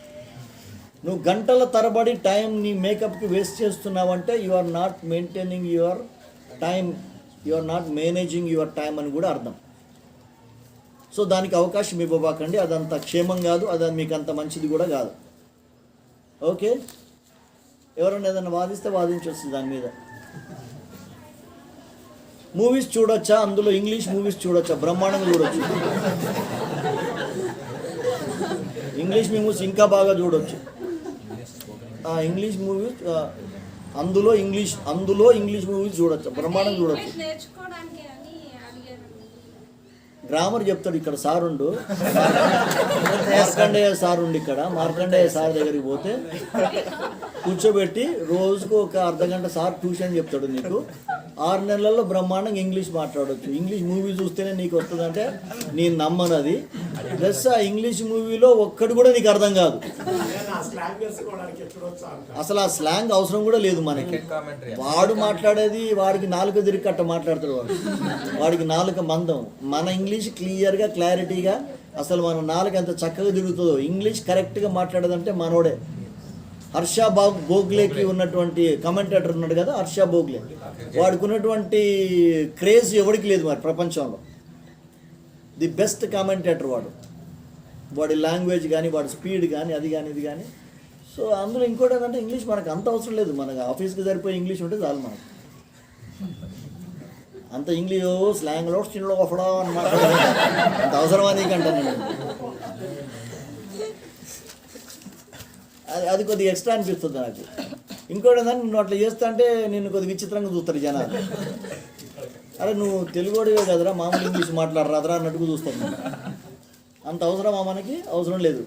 నువ్వు గంటల తరబడి టైం నీ మేకప్కి వేస్ట్ చేస్తున్నావంటే you are not maintaining your time, you are not managing your time అని కూడా అర్థం. సో దానికి అవకాశం ఇవ్వబాకండి. అదంత క్షేమం కాదు, అది మీకు అంత మంచిది కూడా కాదు. ఓకే, ఎవరైనా ఏదైనా వాదిస్తే వాదించవచ్చు దాని మీద. మూవీస్ చూడొచ్చా? అందులో ఇంగ్లీష్ మూవీస్ చూడొచ్చా? బ్రహ్మాండంగా చూడొచ్చు. ఇంగ్లీష్ మూవీస్ ఇంకా బాగా చూడొచ్చు. ఇంగ్లీష్ మూవీస్ అందులో ఇంగ్లీష్ మూవీస్ చూడొచ్చు, బ్రహ్మాండంగా చూడొచ్చు. గ్రామర్ చెప్తాడు ఇక్కడ సారుండు, మార్కండేయ సారుండు. ఇక్కడ మార్కండేయ సార్ దగ్గరికి పోతే కూర్చోబెట్టి రోజుకు ఒక అర్ధగంట సార్ ట్యూషన్ చెప్తాడు నీకు. 6 నెలల్లో బ్రహ్మాండంగా ఇంగ్లీష్ మాట్లాడవచ్చు. ఇంగ్లీష్ మూవీ చూస్తేనే నీకు వస్తుందంటే నేను నమ్మను అది. ప్లస్ ఆ ఇంగ్లీష్ మూవీలో ఒక్కటి కూడా నీకు అర్థం కాదు. అసలు ఆ స్లాంగ్ అవసరం కూడా లేదు మనకి. వాడు మాట్లాడేది వాడికి నాలుక తిరిగి మాట్లాడతాడు. వాడికి నాలుక మందం. మన ఇంగ్లీష్ క్లియర్గా క్లారిటీగా అసలు మన నాలుక ఎంత చక్కగా తిరుగుతుందో. ఇంగ్లీష్ కరెక్ట్గా మాట్లాడేదంటే మనోడే. హర్ష బోగ్లేకి ఉన్నటువంటి కమెంటేటర్ ఉన్నాడు కదా, హర్ష బోగ్లే, వాడికి ఉన్నటువంటి క్రేజ్ ఎవరికి లేదు మరి ప్రపంచంలో. ది బెస్ట్ కామెంటేటర్ వాడు. వాడి లాంగ్వేజ్ కానీ వాడి స్పీడ్ కానీ అది కానీ ఇది కానీ. సో అందులో ఇంకోటి ఏంటంటే ఇంగ్లీష్ మనకు అంత అవసరం లేదు. మనకు ఆఫీస్కి సరిపోయే ఇంగ్లీష్ ఉంటే చాలు మనకు. అంత ఇంగ్లీష్ స్లాంగ్లో చిన్నలో ఒకడా అని మాట్లాడాలి అంత అవసరమా నీకంటాను నేను. అది కొద్దిగా ఎక్స్ట్రా అనిపిస్తుంది నాకు. ఇంకోటి ఏంటంటే నువ్వు అట్లా చేస్తా అంటే నిన్ను కొద్దిగా విచిత్రంగా చూస్తారు జనాలు. అరే నువ్వు తెలుగుడివే కదరా, మామూలు ఇంగ్లీష్ మాట్లాడరాదరా అన్నట్టుగా చూస్తాను. అంత అవసరమా మనకి? అవసరం లేదు.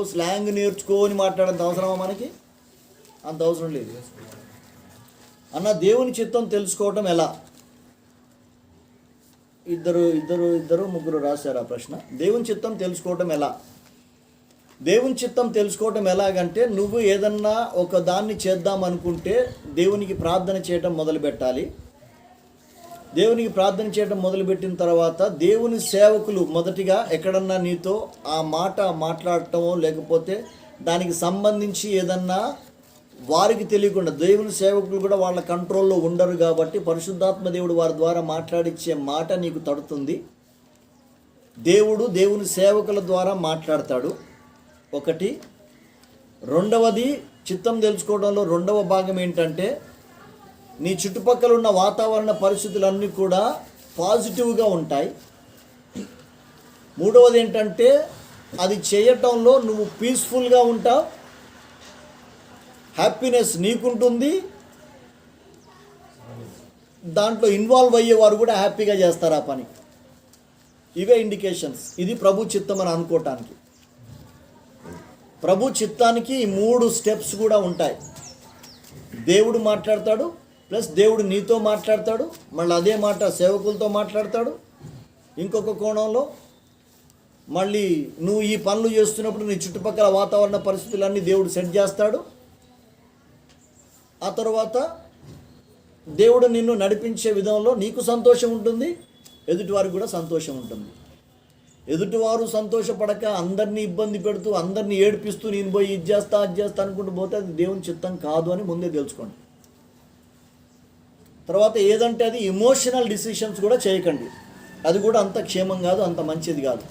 స్లాంగ్ నేర్చుకొని మాట్లాడేంత అవసరమా మనకి? అంత అవసరం లేదు అన్న. దేవుని చిత్తం తెలుసుకోవటం ఎలా? ఇద్దరు ముగ్గురు రాశారు ఆ ప్రశ్న. దేవుని చిత్తం తెలుసుకోవటం ఎలా? దేవుని చిత్తం తెలుసుకోవటం ఎలాగంటే, నువ్వు ఏదన్నా ఒక దాన్ని చేద్దాం అనుకుంటే దేవునికి ప్రార్థన చేయటం మొదలు పెట్టాలి. దేవునికి ప్రార్థన చేయడం మొదలుపెట్టిన తర్వాత దేవుని సేవకులు మొదటిగా ఎక్కడన్నా నీతో ఆ మాట మాట్లాడటమో లేకపోతే దానికి సంబంధించి ఏదన్నా వారికి తెలియకుండా, దేవుని సేవకులు కూడా వాళ్ళ కంట్రోల్లో ఉండరు కాబట్టి పరిశుద్ధాత్మ దేవుడు వారి ద్వారా మాట్లాడించే మాట నీకు తడుతుంది. దేవుని సేవకుల ద్వారా మాట్లాడతాడు. ఒకటి. రెండవది, చిత్తం తెలుసుకోవడంలో రెండవ భాగం ఏంటంటే, నీ చుట్టుపక్కల ఉన్న వాతావరణ పరిస్థితులన్నీ కూడా పాజిటివ్గా ఉంటాయి. మూడవది ఏంటంటే, అది చేయటంలో నువ్వు పీస్ఫుల్గా ఉంటావు, హ్యాపీనెస్ నీకుంటుంది, దాంట్లో ఇన్వాల్వ్ అయ్యేవారు కూడా హ్యాపీగా చేస్తారు ఆ పని. ఇవే ఇండికేషన్స్. ఇది ప్రభు చిత్తం అని అనుకోవటానికి. ప్రభు చిత్తానికి ఈ 3 స్టెప్స్ కూడా ఉంటాయి. దేవుడు మాట్లాడతాడు, ప్లస్ దేవుడు నీతో మాట్లాడతాడు, మళ్ళీ అదే మాట సేవకులతో మాట్లాడతాడు. ఇంకొక కోణంలో మళ్ళీ నువ్వు ఈ పనులు చేస్తున్నప్పుడు నీ చుట్టుపక్కల వాతావరణ పరిస్థితులన్నీ దేవుడు సెట్ చేస్తాడు. ఆ తర్వాత దేవుడు నిన్ను నడిపించే విధంలో నీకు సంతోషం ఉంటుంది, ఎదుటివారికి కూడా సంతోషం ఉంటుంది. ఎదుటివారు సంతోషపడక అందరినీ ఇబ్బంది పెడుతూ అందరినీ ఏడిపిస్తూ నేను పోయి ఇది చేస్తా అది చేస్తా అనుకుంటూ పోతే అది దేవుని చిత్తం కాదు అని ముందే తెలుసుకోండి. తర్వాత ఏదంటే అది ఎమోషనల్ డిసిషన్స్ కూడా చేయకండి. అది కూడా అంత క్షేమం కాదు, అంత మంచిది కాదు.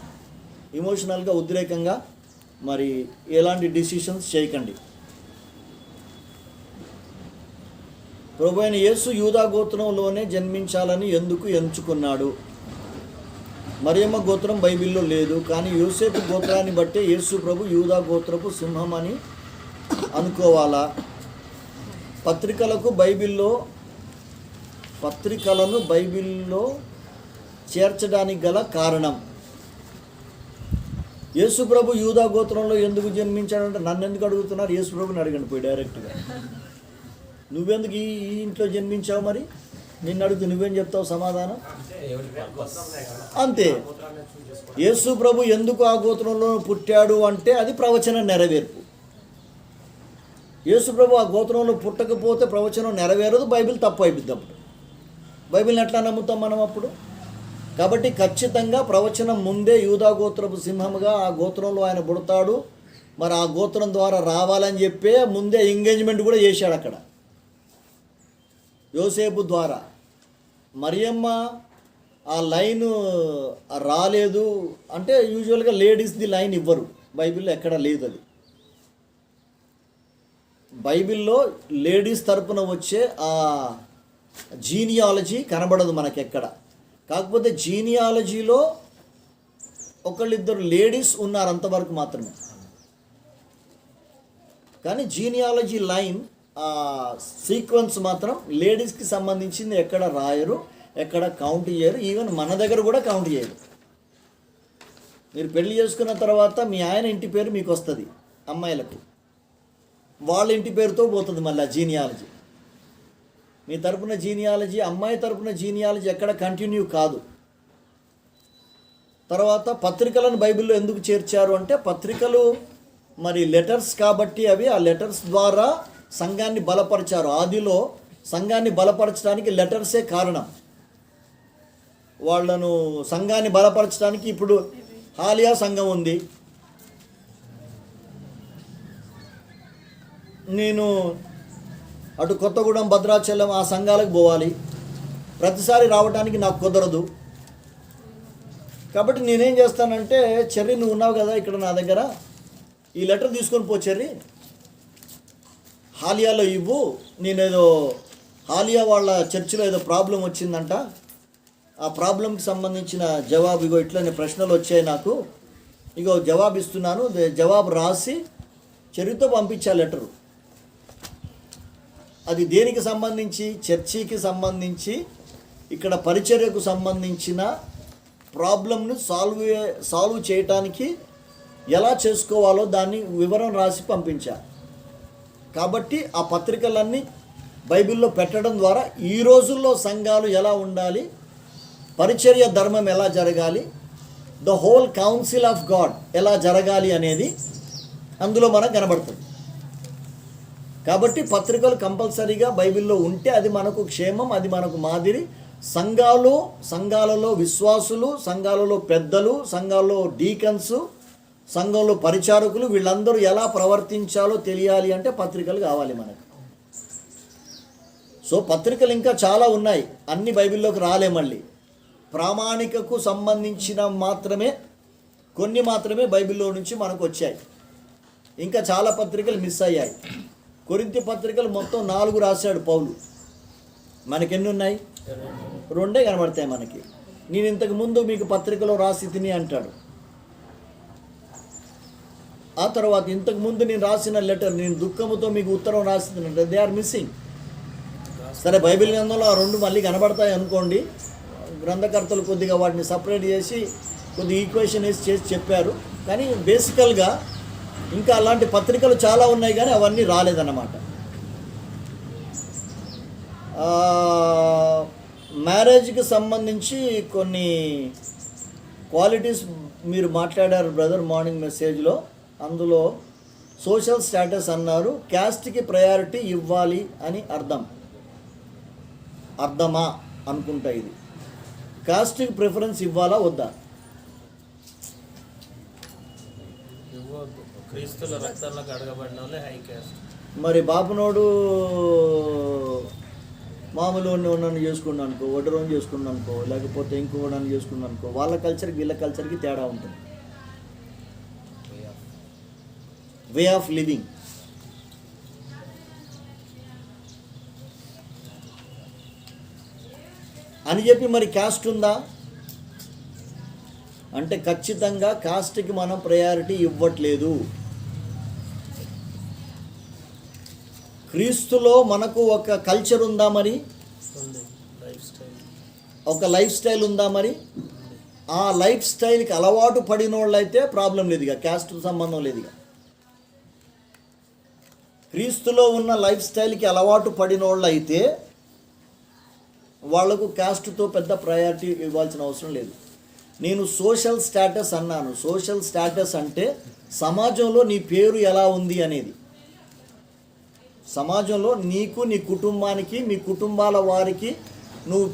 ఎమోషనల్గా ఉద్రేకంగా మరి ఎలాంటి డిసిషన్స్ చేయకండి. ప్రభువైన యేసు యూదా గోత్రంలోనే జన్మించాలని ఎందుకు ఎంచుకున్నాడు? మరియమ్మ గోత్రం బైబిల్లో లేదు, కానీ యోసేపు గోత్రాన్ని బట్టే యేసు ప్రభు యూదా గోత్రపు సింహం అని అనుకోవాలా? పత్రికలను బైబిల్లో చేర్చడానికి గల కారణం. యేసు ప్రభు యూదా గోత్రంలో ఎందుకు జన్మించాడంటే నన్ను ఎందుకు అడుగుతున్నారు? యేసు ప్రభుని అడగండి పోయి డైరెక్ట్గా. నువ్వెందుకు ఈ ఇంట్లో జన్మించావు? మరి నిన్ను అడుగుతూ నువ్వేం చెప్తావు సమాధానం? అంతే. యేసు ప్రభు ఎందుకు ఆ గోత్రంలో పుట్టాడు అంటే అది ప్రవచన నెరవేర్పు. యేసు ప్రభు ఆ గోత్రంలో పుట్టకపోతే ప్రవచనం నెరవేరదు, బైబిల్ తప్పు అయిపోద్ది. అప్పుడు బైబిల్ని ఎట్లా నమ్ముతాం మనం అప్పుడు? కాబట్టి ఖచ్చితంగా ప్రవచనం ముందే యూదా గోత్రపు సింహముగా ఆ గోత్రంలో ఆయన పుడతాడు, మరి ఆ గోత్రం ద్వారా రావాలని చెప్పే ముందే ఎంగేజ్మెంట్ కూడా చేశాడు అక్కడ యోసేపు ద్వారా. మరియమ్మ ఆ లైన్ రాలేదు అంటే యూజువల్గా లేడీస్ది లైన్ ఇవ్వరు, బైబిల్లో ఎక్కడ లేదు. అది బైబిల్లో లేడీస్ తరపున వచ్చే ఆ జీనియాలజీ కనబడదు మనకెక్కడ. కాకపోతే జీనియాలజీలో ఒకళ్ళిద్దరు లేడీస్ ఉన్నారు, అంతవరకు మాత్రమే. కానీ జీనియాలజీ లైన్ సీక్వెన్స్ మాత్రం లేడీస్కి సంబంధించింది ఎక్కడ రాయరు, ఎక్కడ కౌంట్ చేయరు. ఈవెన్ మన దగ్గర కూడా కౌంట్ చేయరు. మీరు పెళ్లి చేసుకున్న తర్వాత మీ ఆయన ఇంటి పేరు మీకు వస్తుంది, అమ్మాయిలకు వాళ్ళ ఇంటి పేరుతో పోతుంది మళ్ళీ జీనియాలజీ. మీ తరపున జీనియాలజీ, అమ్మాయి తరపున జీనియాలజీ ఎక్కడ కంటిన్యూ కాదు. తర్వాత పత్రికలను బైబిల్లో ఎందుకు చేర్చారు అంటే, పత్రికలు మరి లెటర్స్ కాబట్టి అవి ఆ లెటర్స్ ద్వారా సంఘాన్ని బలపరిచారు. ఆదిలో సంఘాన్ని బలపరచడానికి లెటర్సే కారణం. వాళ్ళను సంఘాన్ని బలపరచడానికి ఇప్పుడు హాలియా సంఘం ఉంది. నేను అటు కొత్తగూడెం, భద్రాచలం ఆ సంఘాలకు పోవాలి, ప్రతిసారి రావడానికి నాకు కుదరదు. కాబట్టి నేనేం చేస్తానంటే, చెర్రీ నువ్వు ఉన్నావు కదా ఇక్కడ నా దగ్గర, ఈ లెటర్ తీసుకొని పో చెర్రీ, హాలియాలో ఇవ్వు. నేనేదో హాలియా వాళ్ళ చర్చిలో ఏదో ప్రాబ్లం వచ్చిందంట, ఆ ప్రాబ్లంకి సంబంధించిన జవాబు ఇగో ఇట్లనే ప్రశ్నలు వచ్చాయి నాకు, ఇగో జవాబు ఇస్తున్నాను, జవాబు రాసి చెర్రీతో పంపించా లెటరు. అది దేనికి సంబంధించి? చర్చికి సంబంధించి, ఇక్కడ పరిచర్యకు సంబంధించిన ప్రాబ్లమ్ను సాల్వ్ చేయటానికి ఎలా చేసుకోవాలో దాన్ని వివరం రాసి పంపించా. కాబట్టి ఆ పత్రికలన్నీ బైబిల్లో పెట్టడం ద్వారా ఈ రోజుల్లో సంఘాలు ఎలా ఉండాలి, పరిచర్య ధర్మం ఎలా జరగాలి, the whole council of God ఎలా జరగాలి అనేది అందులో మనకు కనబడుతుంది. కాబట్టి పత్రికలు కంపల్సరీగా బైబిల్లో ఉంటే అది మనకు క్షేమం, అది మనకు మాదిరి. సంఘాలలో విశ్వాసులు, సంఘాలలో పెద్దలు, సంఘాల్లో డీకన్స్, సంఘంలో పరిచారకులు వీళ్ళందరూ ఎలా ప్రవర్తించాలో తెలియాలి అంటే పత్రికలు కావాలి మనకు. సో పత్రికలు ఇంకా చాలా ఉన్నాయి, అన్ని బైబిల్లోకి రాలే. మళ్ళీ ప్రామాణికకు సంబంధించిన కొన్ని మాత్రమే బైబిల్లో నుంచి మనకు వచ్చాయి. ఇంకా చాలా పత్రికలు మిస్ అయ్యాయి. కొరింథీ పత్రికలు మొత్తం 4 రాశాడు పౌలు. మనకెన్ని ఉన్నాయి? 2 కనబడతాయి మనకి. నేను ఇంతకు ముందు మీకు పత్రికలో రాసి తిని అంటాడు. ఆ తర్వాత ఇంతకు ముందు నేను రాసిన లెటర్, నేను దుఃఖముతో మీకు ఉత్తరం రాసింది, దే ఆర్ మిస్సింగ్. సరే, బైబిల్ గ్రంథంలో ఆ 2 మళ్ళీ కనబడతాయి అనుకోండి. గ్రంథకర్తలు కొద్దిగా వాటిని సపరేట్ చేసి కొద్దిగా ఈక్వేషన్ వేసి చేసి చెప్పారు. కానీ బేసికల్గా ఇంకా అలాంటి పత్రికలు చాలా ఉన్నాయి, కానీ అవన్నీ రాలేదన్నమాట. మ్యారేజ్కి సంబంధించి కొన్ని క్వాలిటీస్ మీరు మాట్లాడారు బ్రదర్ మార్నింగ్ మెసేజ్లో. అందులో సోషల్ స్టేటస్ అన్నారు, క్యాస్ట్కి ప్రయారిటీ ఇవ్వాలి అని అర్థమా అనుకుంటా. ఇది కాస్ట్కి ప్రిఫరెన్స్ ఇవ్వాలా వద్దా? క్రీస్తుల రక్తంలో కడగబడిన వాళ్ళే హై క్యాస్ట్. మరి బాపునోడు మామూలు నన్ను చేసుకున్నాను అనుకో, ఒడ్డరోని చేసుకున్నాను అనుకో, లేకపోతే ఇంకోడని చేసుకున్నాను అనుకో, వాళ్ళ కల్చర్కి వీళ్ళ కల్చర్కి తేడా ఉంటుంది. Way of living. అని చెప్పి మరి కాస్ట్ ఉందా అంటే ఖచ్చితంగా కాస్ట్కి మనం ప్రయారిటీ ఇవ్వట్లేదు. క్రీస్తులో మనకు ఒక కల్చర్ ఉందా, మరి ఒక లైఫ్ స్టైల్ ఉందా? మరి ఆ లైఫ్ స్టైల్కి అలవాటు పడిన వాళ్ళు అయితే ప్రాబ్లం లేదు, ఇక క్యాస్ట్ సంబంధం లేదు. ఇక క్రీస్తులో ఉన్న లైఫ్ స్టైల్కి అలవాటు పడిన వాళ్ళు అయితే వాళ్లకు క్యాస్ట్తో పెద్ద ప్రయారిటీ ఇవ్వాల్సిన అవసరం లేదు. నేను సోషల్ స్టేటస్ అన్నాను. సోషల్ స్టేటస్ అంటే సమాజంలో నీ పేరు ఎలా ఉంది అనేది. సమాజంలో నీకు, నీ కుటుంబానికి, మీ కుటుంబాల వారికి, నువ్వు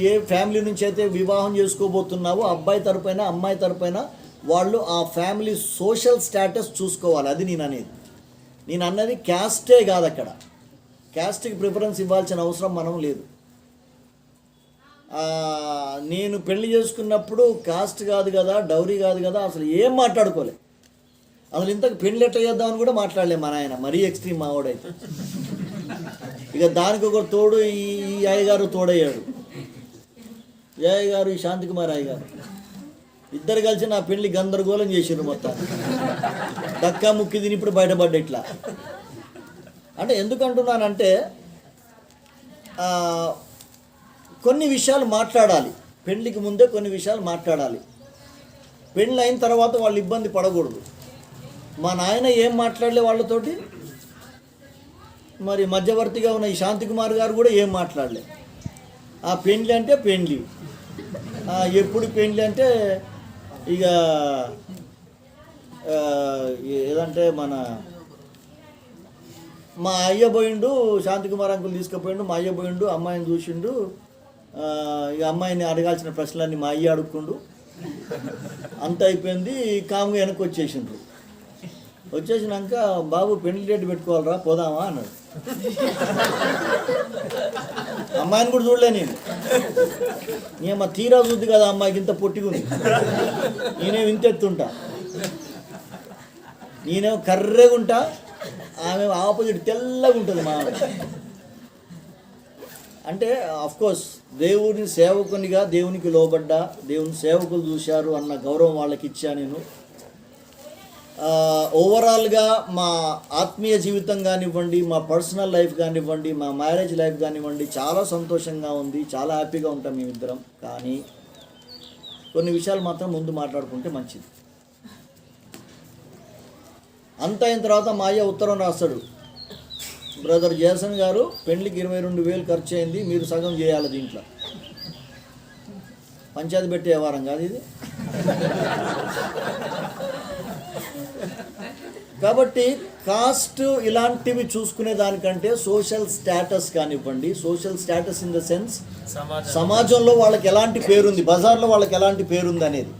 ఏ ఫ్యామిలీ నుంచి అయితే వివాహం చేసుకోబోతున్నావో అబ్బాయి తరపున అమ్మాయి తరపున వాళ్ళు ఆ ఫ్యామిలీ సోషల్ స్టేటస్ చూసుకోవాలి. అది నేను అన్నది క్యాస్టే కాదు. అక్కడ క్యాస్ట్కి ప్రిఫరెన్స్ ఇవ్వాల్సిన అవసరం మనం లేదు. నేను పెళ్లి చేసుకున్నప్పుడు కాస్ట్ కాదు కదా, డౌరీ కాదు కదా, అసలు ఏం మాట్లాడుకోలే. అసలు ఇంతకు పెళ్లి ఎట్లా చేద్దామని కూడా మాట్లాడలేము. మన ఆయన మరీ ఎక్స్ట్రీమ్ మావాడైతే. ఇక దానికి ఒక తోడు ఈ అయ్యగారు తోడయ్యాడు. ఈ అయ్యగారు, ఈ శాంతికుమార్ అయ్యగారు ఇద్దరు కలిసి నా పెళ్లి గందరగోళం చేసిర్రు మొత్తాన్ని. దక్కా ముక్కి తిని ఇప్పుడు బయటపడ్డ. ఇట్లా అంటే ఎందుకంటున్నానంటే కొన్ని విషయాలు మాట్లాడాలి. పెళ్ళికి ముందే కొన్ని విషయాలు మాట్లాడాలి. పెళ్ళి అయిన తర్వాత వాళ్ళు ఇబ్బంది పడకూడదు. మా నాయన ఏం మాట్లాడలే వాళ్ళతోటి, మరి మధ్యవర్తిగా ఉన్న ఈ శాంతికుమార్ గారు కూడా ఏం మాట్లాడలే. ఆ పెళ్ళి అంటే పెళ్ళి, ఎప్పుడు పెళ్ళి అంటే ఇక ఏదంటే మా అయ్య పోయిండు, శాంతికుమార్ అంకుల్ తీసుకుపోయిండు, మా అయ్య పోయిండు, అమ్మాయిని చూసిండు, ఇక అమ్మాయిని అడగాల్సిన ప్రశ్నలన్నీ మా అయ్య అడుక్కుండు, అంత అయిపోయింది. కామ్గా వెనక్కి వచ్చేసిండ్రు. వచ్చేసినాక బాబు పెళ్లి డేట్ పెట్టుకోవాలరా పోదామా అన్నాడు. అమ్మాయిని కూడా చూడలే నేను. ఏమో తీరా చూద్ది కదా అమ్మాయికి ఇంత పొట్టిగుంది, నేనేమో ఇంత ఎత్తుంటా, నేనేమో కర్రెగా ఉంటా, ఆమె ఆపోజిట్ తెల్లగా ఉంటుంది మా ఆమె. అంటే కోర్స్ దేవుని సేవకునిగా దేవునికి లోబడ్డా, దేవుని సేవకులు చూశారు అన్న గౌరవం వాళ్ళకి ఇచ్చా నేను. ఓవరాల్గా మా ఆత్మీయ జీవితం కానివ్వండి, మా పర్సనల్ లైఫ్ కానివ్వండి, మా మ్యారేజ్ లైఫ్ కానివ్వండి చాలా సంతోషంగా ఉంది, చాలా హ్యాపీగా ఉంటాం మేమిద్దరం. కానీ కొన్ని విషయాలు మాత్రం ముందు మాట్లాడుకుంటే మంచిది. అంత అయిన తర్వాత మా అయ్య ఉత్తరం రాస్తాడు, బ్రదర్ జేసన్ గారు పెళ్లికి 22,000 ఖర్చు అయింది, మీరు సగం చేయాలి దీంట్లో. పంచాయతీ పెట్టే వ్యవహారం కాదు ఇది. కాబట్టి కాస్ట్ ఇలాంటివి చూసుకునే దానికంటే సోషల్ స్టేటస్ కానివ్వండి, social status in the sense సమాజంలో వాళ్ళకి ఎలాంటి పేరుంది, బజార్లో వాళ్ళకి ఎలాంటి పేరుంది అనేది.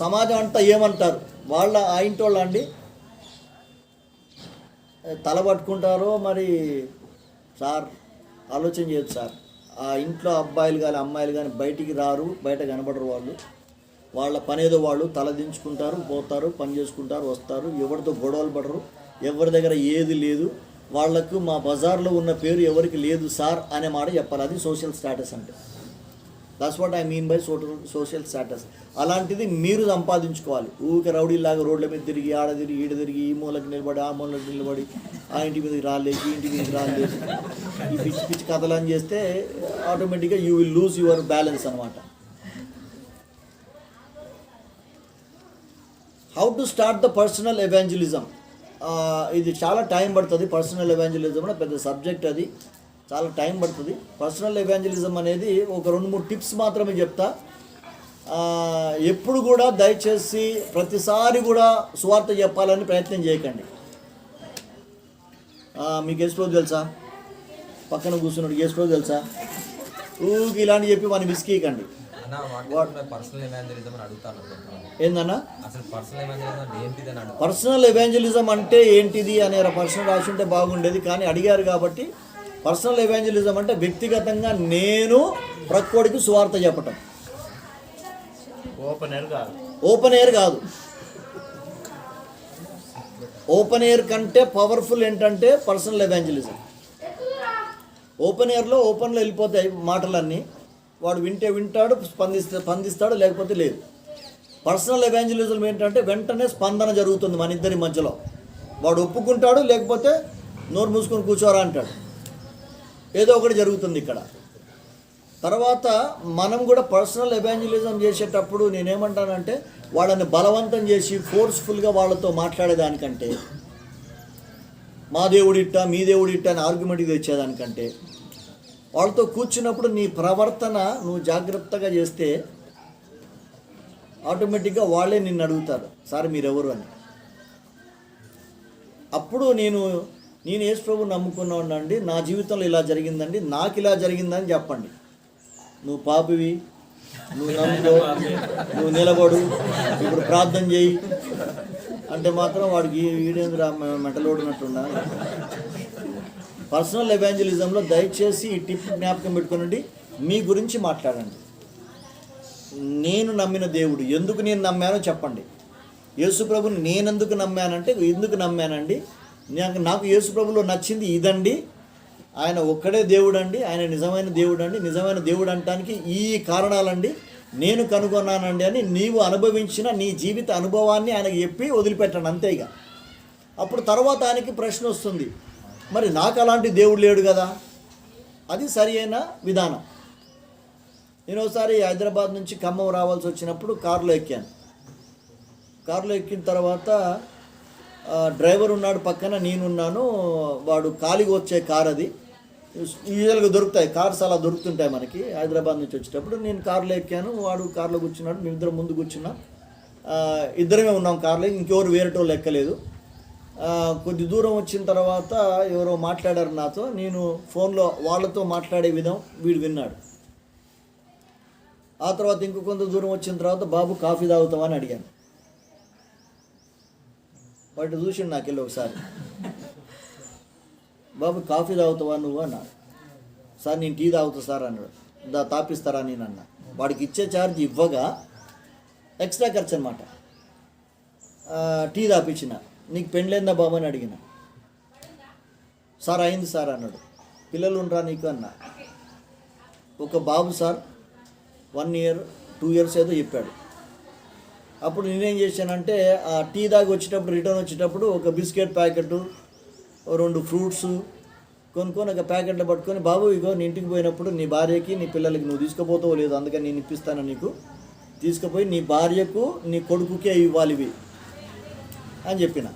సమాజం అంతా ఏమంటారు, వాళ్ళ ఆ ఇంటి వాళ్ళ అండి తల పట్టుకుంటారో మరి. సార్ ఆలోచన చేయొచ్చు సార్, ఆ ఇంట్లో అబ్బాయిలు కానీ అమ్మాయిలు కానీ బయటికి రారు, బయట కనబడరు. వాళ్ళ పనేదో వాళ్ళు తల దించుకుంటారు, పోతారు, పని చేసుకుంటారు, వస్తారు, ఎవరితో గొడవలు పడరు, ఎవరి దగ్గర ఏది లేదు. వాళ్లకు మా బజార్లో ఉన్న పేరు ఎవరికి లేదు సార్ అనే మాట చెప్పాలి. అది సోషల్ స్టేటస్ అంటే. That's what I mean by social status. అలాంటిది మీరు సంపాదించుకోవాలి. ఊరికే రౌడీలాగా రోడ్ల మీద తిరిగి, ఆడ తిరిగి, ఈడ తిరిగి, ఈ మూలకి నిలబడి, ఆ మూలకి నిలబడి, ఆ ఇంటి మీదకి రాలేదు, ఈ ఇంటి మీదకి రాలేదు, ఈ పిచ్చి పిచ్చి కథలని చేస్తే ఆటోమేటిక్గా you will lose your balance అనమాట. How to start the personal evangelism. ఇది చాలా టైం పడుతుంది. పర్సనల్ ఎవాంజలిజం కూడా పెద్ద సబ్జెక్ట్, అది చాలా టైం పడుతుంది. పర్సనల్ ఎవాంజలిజం అనేది ఒక 2-3 టిప్స్ మాత్రమే చెప్తా. ఎప్పుడు కూడా దయచేసి ప్రతిసారి కూడా సువార్త చెప్పాలని ప్రయత్నం చేయకండి. మీకు యేసు తెలుసా, పక్కన కూర్చున్నాడు యేసు తెలుసా, ఊరికి ఇలాంటి చెప్పి మనం విసికీయకండి. ఏందన్నా పర్సనల్ ఎవాంజలిజం అంటే ఏంటిది అనే ప్రశ్న రాసి ఉంటే బాగుండేది, కానీ అడిగారు కాబట్టి పర్సనల్ ఎవాంజలిజం అంటే వ్యక్తిగతంగా నేను ప్రక్కోడికి సువార్త చెప్పటం. ఓపెన్ ఎయిర్ కాదు. ఓపెన్ ఎయిర్ కంటే పవర్ఫుల్ ఏంటంటే పర్సనల్ ఎవాంజలిజం. ఓపెన్ ఎయిర్లో ఓపెన్లో వెళ్ళిపోతాయి మాటలన్నీ, వాడు వింటే వింటాడు, స్పందిస్తాడు, లేకపోతే లేదు. పర్సనల్ ఎవాంజలిజం ఏంటంటే వెంటనే స్పందన జరుగుతుంది మన ఇద్దరి మధ్యలో. వాడు ఒప్పుకుంటాడు, లేకపోతే నోరు మూసుకొని కూర్చోరా అంటాడు. ఏదో ఒకటి జరుగుతుంది ఇక్కడ. తర్వాత మనం కూడా పర్సనల్ ఎవాంజలిజం చేసేటప్పుడు నేనేమంటానంటే వాళ్ళని బలవంతం చేసి ఫోర్స్ఫుల్గా వాళ్ళతో మాట్లాడేదానికంటే, మా దేవుడిట్టా మీ దేవుడిట్టా అని ఆర్గ్యుమెంట్కి తెచ్చేదానికంటే, వాళ్ళతో కూర్చున్నప్పుడు నీ ప్రవర్తన నువ్వు జాగ్రత్తగా చేస్తే ఆటోమేటిక్గా వాళ్ళే నిన్ను అడుగుతారు, సార్ మీరెవరు అని. అప్పుడు నేను యేసు ప్రభువుని నమ్ముకున్నానండి, నా జీవితంలో ఇలా జరిగిందండి, నాకు ఇలా జరిగిందని చెప్పండి. నువ్వు పాపివి, నువ్వు నమ్ముకో, నువ్వు నిలబడు, ఇప్పుడు ప్రార్థన చేయి అంటే మాత్రం వాడికి వీడేంద్ర మెటలోడినట్టున్నా. పర్సనల్ ఎవాంజలిజంలో దయచేసి ఈ టిప్ జ్ఞాపకం పెట్టుకోనండి. మీ గురించి మాట్లాడండి. నేను నమ్మిన దేవుడు, ఎందుకు నేను నమ్మానో చెప్పండి. యేసు ప్రభుని నేను ఎందుకు నమ్మానండి, నాకు యేసు ప్రభులో నచ్చింది ఇదండి, ఆయన ఒక్కడే దేవుడు అండి, ఆయన నిజమైన దేవుడు అండి, నిజమైన దేవుడు అనటానికి ఈ కారణాలండి, నేను కనుగొన్నానండి అని నీవు అనుభవించిన నీ జీవిత అనుభవాన్ని ఆయనకు చెప్పి వదిలిపెట్టండి అంతేగా. అప్పుడు తర్వాత ఆయనకి ప్రశ్న వస్తుంది, మరి నాకు అలాంటి దేవుడు లేడు కదా. అది సరి అయిన విధానం. నేను ఒకసారి హైదరాబాద్ నుంచి ఖమ్మం రావాల్సి వచ్చినప్పుడు కారులో ఎక్కాను. కారులో ఎక్కిన తర్వాత డ్రైవర్ ఉన్నాడు పక్కన, నేనున్నాను. వాడు ఖాళీగా వచ్చే కారు, అది యూజువల్గా దొరుకుతాయి కార్స్, అలా దొరుకుతుంటాయి మనకి హైదరాబాద్ నుంచి వచ్చేటప్పుడు. నేను కారులో ఎక్కాను, వాడు కారులో కూర్చున్నాడు, మేమిద్దరం ముందు కూర్చున్నాం. ఇద్దరమే ఉన్నాం కారులో, ఇంకెవరు వేరేటోళ్ళు ఎక్కలేదు. కొద్ది దూరం వచ్చిన తర్వాత ఎవరో మాట్లాడారు నాతో. నేను ఫోన్లో వాళ్ళతో మాట్లాడే విధం వీడు విన్నాడు. ఆ తర్వాత ఇంకో కొంత దూరం వచ్చిన తర్వాత, బాబు కాఫీ తాగుతావని అడిగాను. వాటి చూసిండు నాకు వెళ్ళి ఒకసారి, బాబు కాఫీ తాగుతావా నువ్వు అన్నాడు. సార్ నేను టీ తాగుతా సార్ అన్నాడు. తాపిస్తారా నేను అన్న. వాడికి ఇచ్చే ఛార్జ్ ఇవ్వగా ఎక్స్ట్రా ఖర్చు అనమాట. టీ తాపించిన. నీకు పెళ్ళైందా బాబు అని అడిగిన. సార్ అయింది సార్ అన్నాడు. పిల్లలు ఉండరా నీకు అన్న. ఒక బాబు సార్ 1 year 2 years ఏదో చెప్పాడు. అప్పుడు నేనేం చేశానంటే ఆ టీ దాగి వచ్చేటప్పుడు రిటర్న్ వచ్చేటప్పుడు ఒక బిస్కెట్ ప్యాకెట్ 2 ఫ్రూట్స్ కొనుక్కొని ఒక ప్యాకెట్లో పట్టుకొని, బాబు ఇగో నీ ఇంటికి పోయినప్పుడు నీ భార్యకి నీ పిల్లలకి నువ్వు తీసుకుపోతావో లేదు, అందుకని నేను ఇప్పిస్తాను నీకు, తీసుకుపోయి నీ భార్యకు నీ కొడుకుకే ఇవ్వాలి ఇవి అని చెప్పిన.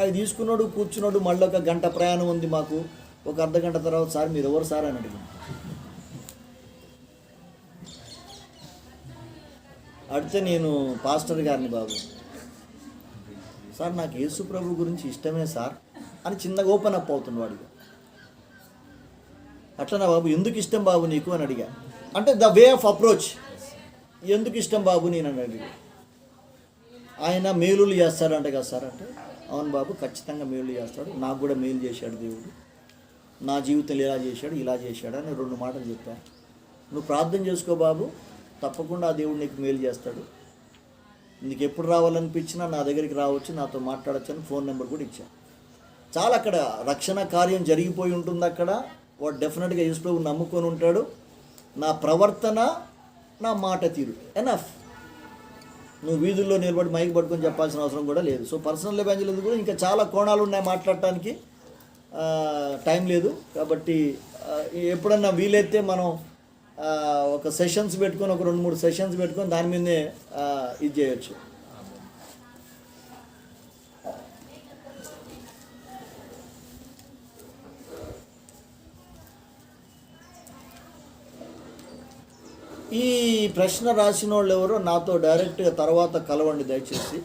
అవి తీసుకున్నాడు, కూర్చున్నాడు. మళ్ళీ ఒక గంట ప్రయాణం ఉంది మాకు. ఒక అర్ధగంట తర్వాత, సార్ మీరు ఎవరు సార్ అని అడిగాను. అడిగితే నేను పాస్టర్ గారిని బాబు. సార్ నాకు యేసు ప్రభు గురించి ఇష్టమే సార్ అని చిన్నగా ఓపెన్ అప్ అవుతుంది వాడికి. అట్లనా బాబు, ఎందుకు ఇష్టం బాబు నీకు అని అడిగా. అంటే ద వే ఆఫ్ అప్రోచ్, ఎందుకు ఇష్టం బాబు నేను అని అడిగా. ఆయన మేలులు చేస్తాడంట కదా సార్ అంటే, అవును బాబు ఖచ్చితంగా మేలు చేస్తాడు, నాకు కూడా మేలు చేశాడు దేవుడు, నా జీవితంలో ఇలా చేశాడు ఇలా చేశాడు అని 2 మాటలు చెప్పాను. నువ్వు ప్రార్థన చేసుకో బాబు, తప్పకుండా ఆ దేవుడు నీకు మేలు చేస్తాడు. నీకు ఎప్పుడు రావాలనిపించినా నా దగ్గరికి రావచ్చు, నాతో మాట్లాడచ్చు అని ఫోన్ నెంబర్ కూడా ఇచ్చాను. చాలా అక్కడ రక్షణ కార్యం జరిగిపోయి ఉంటుంది. అక్కడ వాడు డెఫినెట్గా యేసు ప్రభువు నమ్ముకొని ఉంటాడు. నా ప్రవర్తన, నా మాట తీరు ఎనఫ్. నువ్వు వీధుల్లో నిలబడి మైక్ పట్టుకొని చెప్పాల్సిన అవసరం కూడా లేదు. సో పర్సనల్ ఎవాంజలిజం కూడా ఇంకా చాలా కోణాలు ఉన్నాయి మాట్లాడటానికి, టైం లేదు. కాబట్టి ఎప్పుడన్నా వీలైతే మనం ఒక సెషన్స్ పెట్టుకొని, ఒక 2-3 సెషన్స్ పెట్టుకొని దాని మీదే ఇది చేయొచ్చు. ఈ ప్రశ్న రాసిన వాళ్ళు ఎవరో నాతో డైరెక్ట్గా తర్వాత కలవండి దయచేసి.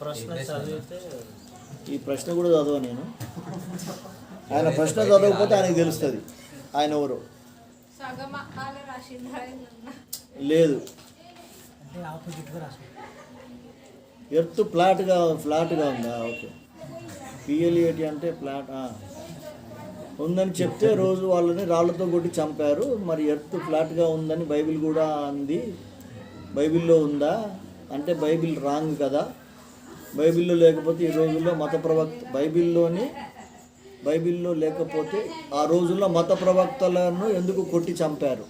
ప్రశ్న చదివితే ఈ ప్రశ్న కూడా చదవ నేను. ఆయన ప్రశ్న చదవకపోతే ఆయనకు తెలుస్తుంది ఆయన ఎవరు. లేదు, ఎర్త్ ఫ్లాట్గా ఉందా? ఓకే, పిఎల్ఏటి అంటే ఫ్లాట్ ఉందని చెప్తే రోజు వాళ్ళని రాళ్ళతో కొట్టి చంపారు. మరి ఎర్త్ ఫ్లాట్గా ఉందని బైబిల్ కూడా అంది. బైబిల్లో ఉందా అంటే బైబిల్ రాంగ్ కదా. బైబిల్లో లేకపోతే ఈ రోజుల్లో మత ప్రవక్త బైబిల్లో లేకపోతే ఆ రోజుల్లో మత ప్రవక్తలను ఎందుకు కొట్టి చంపారు?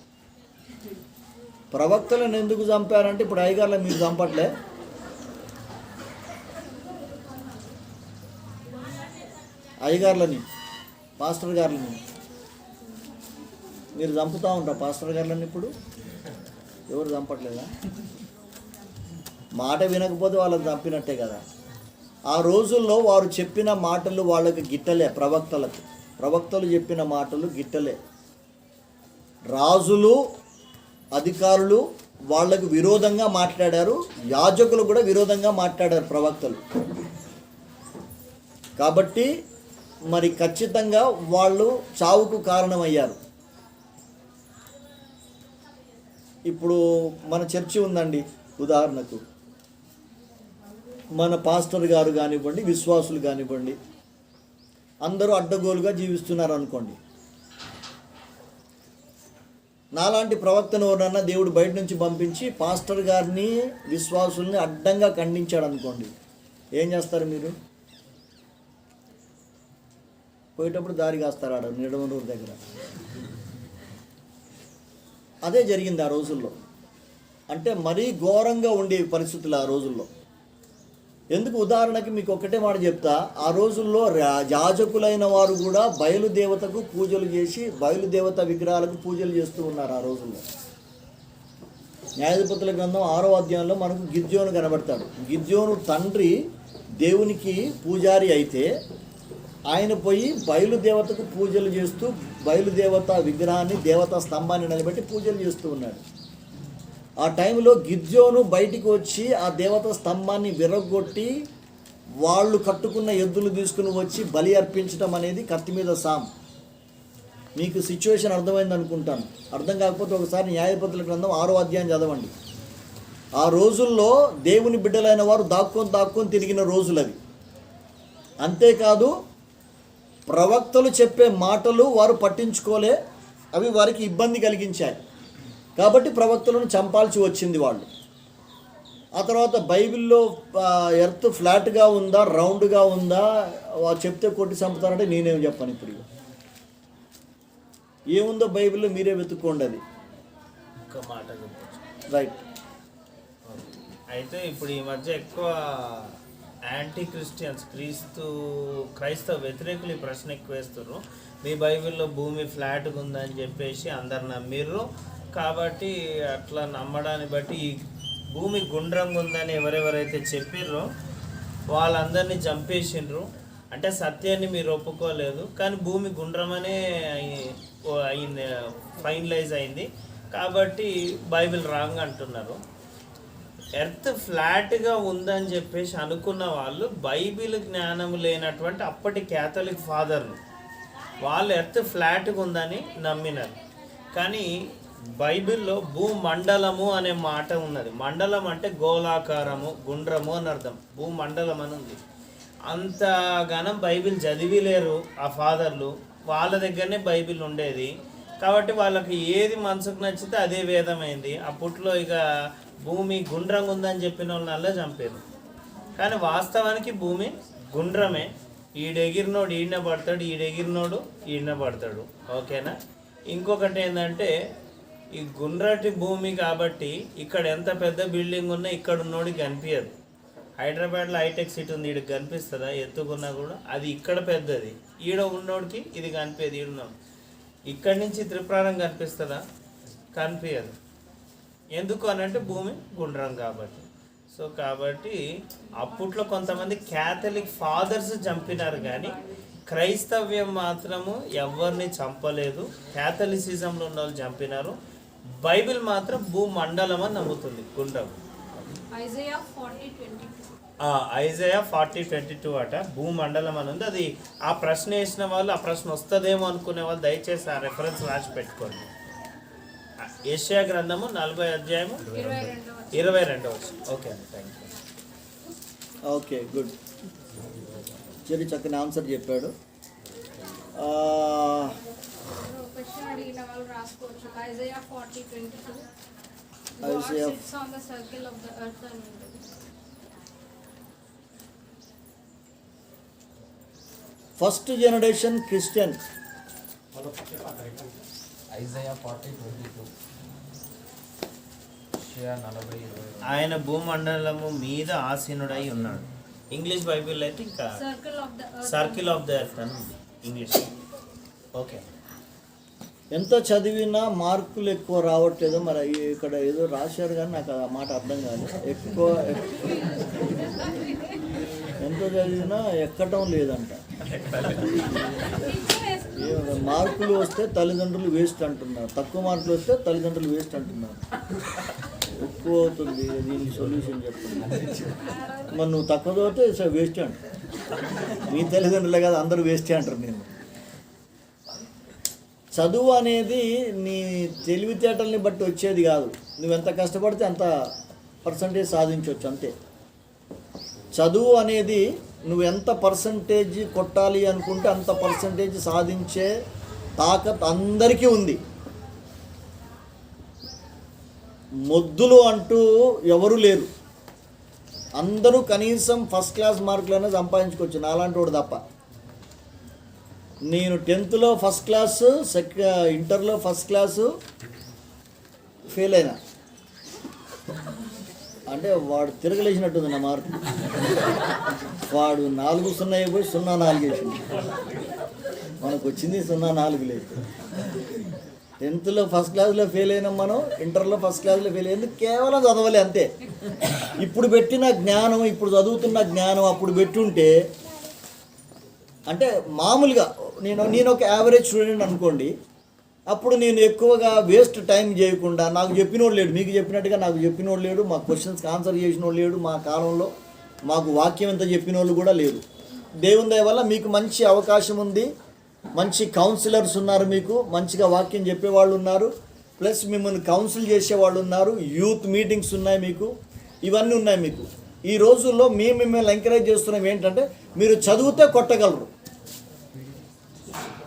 ప్రవక్తలను ఎందుకు చంపారంటే ఇప్పుడు అయ్యగారులను మీరు చంపట్లే. అయ్యగారులని, పాస్టర్ గారులని మీరు చంపుతూ ఉంటారు. పాస్టర్ గారులని ఇప్పుడు ఎవరు చంపట్లేదా? మాట వినకపోతే వాళ్ళని చంపినట్టే కదా. ఆ రోజుల్లో వారు చెప్పిన మాటలు వాళ్ళకి గిట్టలే. ప్రవక్తలు చెప్పిన మాటలు గిట్టలే. రాజులు, అధికారులు వాళ్ళకు విరోధంగా మాట్లాడారు. యాజకులు కూడా విరోధంగా మాట్లాడారు ప్రవక్తలు. కాబట్టి మరి ఖచ్చితంగా వాళ్ళు చావుకు కారణమయ్యారు. ఇప్పుడు మన చర్చి ఉందండి, ఉదాహరణకు మన పాస్టర్ గారు కానివ్వండి, విశ్వాసులు కానివ్వండి, అందరూ అడ్డగోలుగా జీవిస్తున్నారు అనుకోండి. నాలాంటి ప్రవక్తను ఎవరన్నా దేవుడు బయట నుంచి పంపించి పాస్టర్ గారిని, విశ్వాసుల్ని అడ్డంగా ఖండించాడు అనుకోండి, ఏం చేస్తారు మీరు? పోయేటప్పుడు దారి కాస్తారు ఆడ నిడమనూరు దగ్గర. అదే జరిగింది ఆ రోజుల్లో. అంటే మరీ ఘోరంగా ఉండే పరిస్థితులు ఆ రోజుల్లో. ఎందుకు? ఉదాహరణకి మీకు ఒక్కటే మాట చెప్తా. ఆ రోజుల్లో యాజకులైన వారు కూడా బయలుదేవతకు పూజలు చేసి బయలుదేవత విగ్రహాలకు పూజలు చేస్తూ ఉన్నారు ఆ రోజుల్లో. న్యాయాధిపతుల గ్రంథం 6వ అధ్యాయంలో మనకు గిద్యోను కనబడతాడు. గిద్యోను తండ్రి దేవునికి పూజారి అయితే ఆయన పోయి బయలుదేవతకు పూజలు చేస్తూ బయలుదేవత విగ్రహాన్ని, దేవతా స్తంభాన్ని నిలబెట్టి పూజలు చేస్తూ ఉన్నాడు. ఆ టైంలో గిద్యోను బయటికి వచ్చి ఆ దేవత స్తంభాన్ని విరగొట్టి వాళ్ళు కట్టుకున్న ఎద్దులు తీసుకుని వచ్చి బలి అర్పించడం అనేది కత్తి మీద సాం. మీకు సిచ్యువేషన్ అర్థమైంది అనుకుంటాను. అర్థం కాకపోతే ఒకసారి న్యాయపతుల గ్రంథం 6వ అధ్యాయం చదవండి. ఆ రోజుల్లో దేవుని బిడ్డలైన వారు దాక్కొని తిరిగిన రోజులు అవి. అంతేకాదు ప్రవక్తలు చెప్పే మాటలు వారు పట్టించుకోలే. అవి వారికి ఇబ్బంది కలిగించాయి. కాబట్టి ప్రవక్తలను చంపాల్సి వచ్చింది వాళ్ళు. ఆ తర్వాత బైబిల్లో ఎర్త్ ఫ్లాట్గా ఉందా రౌండ్గా ఉందా చెప్తే కొట్టి చంపుతారంటే నేనేం చెప్పాను. ఇప్పుడు ఏముందో బైబిల్లో మీరే వెతుక్కోండి. అది ఒక మాట చెప్పచ్చు. రైట్. అయితే ఇప్పుడు ఈ మధ్య ఎక్కువ యాంటీ క్రిస్టియన్స్ క్రైస్తవ వ్యతిరేకులు ఈ ప్రశ్న ఎక్కువ వేస్తున్నారు. మీ బైబిల్లో భూమి ఫ్లాట్గా ఉందని చెప్పేసి అందరు నమ్మిర్రు. కాబట్టి అట్లా నమ్మడాన్ని బట్టి ఈ భూమి గుండ్రంగా ఉందని ఎవరెవరైతే చెప్పిర్రో వాళ్ళందరినీ చంపేసిండ్రు. అంటే సత్యాన్ని మీరు ఒప్పుకోలేదు, కానీ భూమి గుండ్రమనే ఫైనలైజ్ అయింది. కాబట్టి బైబిల్ రాంగ్ అంటున్నారు. ఎర్త్ ఫ్లాట్గా ఉందని చెప్పేసి అనుకున్న వాళ్ళు బైబిల్ జ్ఞానం లేనటువంటి అప్పటి క్యాథలిక్ ఫాదర్లు వాళ్ళు ఎర్త్ ఫ్లాట్గా ఉందని నమ్మినారు. కానీ బైబిల్లో భూమండలము అనే మాట ఉన్నది. మండలం అంటే గోళాకారము, గుండ్రము అని అర్థం. భూమండలం అని ఉంది. అంతగానం బైబిల్ చదివిలేరు ఆ ఫాదర్లు. వాళ్ళ దగ్గరనే బైబిల్ ఉండేది. కాబట్టి వాళ్ళకి ఏది మనసుకు నచ్చితే అదే వేదమైంది. అప్పట్లో ఇక భూమి గుండ్రంగా ఉందని చెప్పిన వాళ్ళనల్లా చంపారు. కానీ వాస్తవానికి భూమి గుండ్రమే. ఈడెగిరినోడు ఈడనే పడతాడు, ఈడెగిరినోడు ఈడనే పడతాడు. ఓకేనా? ఇంకొకటి ఏంటంటే ఈ గుండ్రటి భూమి కాబట్టి ఇక్కడ ఎంత పెద్ద బిల్డింగ్ ఉన్నా ఇక్కడ ఉన్నోడికి కనిపించదు. హైదరాబాద్లో హైటెక్ సిటీ ఉంది, ఈడికి కనిపిస్తుందా? ఎత్తుకున్నా కూడా అది ఇక్కడ పెద్దది. ఈడ ఉన్నోడికి ఇది కనిపించదు. ఈడున్నాడు ఇక్కడి నుంచి త్రిపురారం కనిపిస్తుందా? కనిపించదు. ఎందుకు అని అంటే భూమి గుండ్రం కాబట్టి. సో కాబట్టి అప్పట్లో కొంతమంది క్యాథలిక్ ఫాదర్స్ చంపినారు, కానీ క్రైస్తవ్యం మాత్రము ఎవరిని చంపలేదు. క్యాథలిసిజంలో ఉన్న వాళ్ళు చంపినారు. బైబిల్ మాత్రం భూమండలం అని నమ్ముతుంది, గుండ్రం. ఐజయా 40:22 అట భూమండలం అని ఉంది. అది ఆ ప్రశ్న వేసిన వాళ్ళు, ఆ ప్రశ్న వస్తుందేమో అనుకునే వాళ్ళు దయచేసి ఆ రెఫరెన్స్ రాసి పెట్టుకోండి. యెషయా గ్రంథము 40 అధ్యాయము 22. ఓకే అండి, థ్యాంక్ యూ. Okay, good. చెల్లి చక్కని ఆన్సర్ చెప్పాడు. క్వశ్చన్ అడిగిన వాళ్ళు రాసుకోవచ్చు. Isaiah 40:22. Isaiah. God sits on the circle of the earth అని ఉంటుంది. First generation Christian Isaiah 40:22. యెషయా 40:22. ఆయన భూమండలము మీద ఆసీనుడై ఉన్నాడు. ఇంగ్లీష్ బైబిల్ అయితే ఇంకా సర్కిల్ ఆఫ్ ద ఎర్త్ అని ఉంది ఇంగ్లీష్. ఓకే. ఎంత చదివినా మార్కులు ఎక్కువ రావట్లేదు. మరి ఇక్కడ ఏదో రాశారు కానీ నాకు ఆ మాట అర్థం కాదు. ఎక్కువ ఎంత చదివినా ఎక్కటం లేదంట. మార్కులు వస్తే తల్లిదండ్రులు వేస్ట్ అంటున్నారు, తక్కువ మార్కులు వస్తే తల్లిదండ్రులు వేస్ట్ అంటున్నారు. ఎక్కువ అవుతుంది, దీనికి సొల్యూషన్ చెప్పండి. మరి నువ్వు తక్కువ చదివితే వేస్ట్ అంట. మీ తల్లిదండ్రులే కదా, అందరూ వేస్టే అంటారు. నేను చదువు అనేది నీ తెలివితేటల్ని బట్టి వచ్చేది కాదు. నువ్వెంత కష్టపడితే అంత పర్సంటేజ్ సాధించవచ్చు, అంతే. చదువు అనేది నువ్వు ఎంత పర్సంటేజ్ కొట్టాలి అనుకుంటే అంత పర్సంటేజ్ సాధించే తాకత్ అందరికీ ఉంది. మొద్దులు అంటూ ఎవరు లేరు. అందరూ కనీసం ఫస్ట్ క్లాస్ మార్కులైనా సంపాదించుకోవచ్చు, నాలాంటి వాడు తప్ప. నేను 10th ఫస్ట్ క్లాసు, ఇంటర్లో ఫస్ట్ క్లాసు ఫెయిల్ అయినా. అంటే వాడు తిరగలేసినట్టుంది నా మార్కు. వాడు 4-0 అయిపోయి 0-4 వేసింది. మనకు వచ్చింది 0-4 లేదు. 10th ఫస్ట్ క్లాస్లో ఫెయిల్ అయినాం మనం, ఇంటర్లో ఫస్ట్ క్లాస్లో ఫెయిల్ అయింది. కేవలం చదవలే, అంతే. ఇప్పుడు పెట్టిన జ్ఞానం, ఇప్పుడు చదువుతున్న జ్ఞానం అప్పుడు పెట్టుంటే, అంటే మామూలుగా నేను ఒక యావరేజ్ స్టూడెంట్ అనుకోండి, అప్పుడు నేను ఎక్కువగా వేస్ట్ టైం చేయకుండా, నాకు చెప్పినోడు లేడు, మీకు చెప్పినట్టుగా నాకు చెప్పినోడు లేడు, మా క్వశ్చన్స్కి ఆన్సర్ చేసినోడు లేడు, మా కాలంలో మాకు వాక్యం ఎంత చెప్పినోళ్ళు కూడా లేరు. దేవుని దయ వల్ల మీకు మంచి అవకాశం ఉంది, మంచి కౌన్సిలర్స్ ఉన్నారు, మీకు మంచిగా వాక్యం చెప్పేవాళ్ళు ఉన్నారు, ప్లస్ మిమ్మల్ని కౌన్సిల్ చేసేవాళ్ళు ఉన్నారు, యూత్ మీటింగ్స్ ఉన్నాయి మీకు, ఇవన్నీ ఉన్నాయి మీకు. ఈ రోజుల్లో మేము మిమ్మల్ని ఎంకరేజ్ చేస్తున్నాం ఏంటంటే, మీరు చదివితే కొట్టగలరు.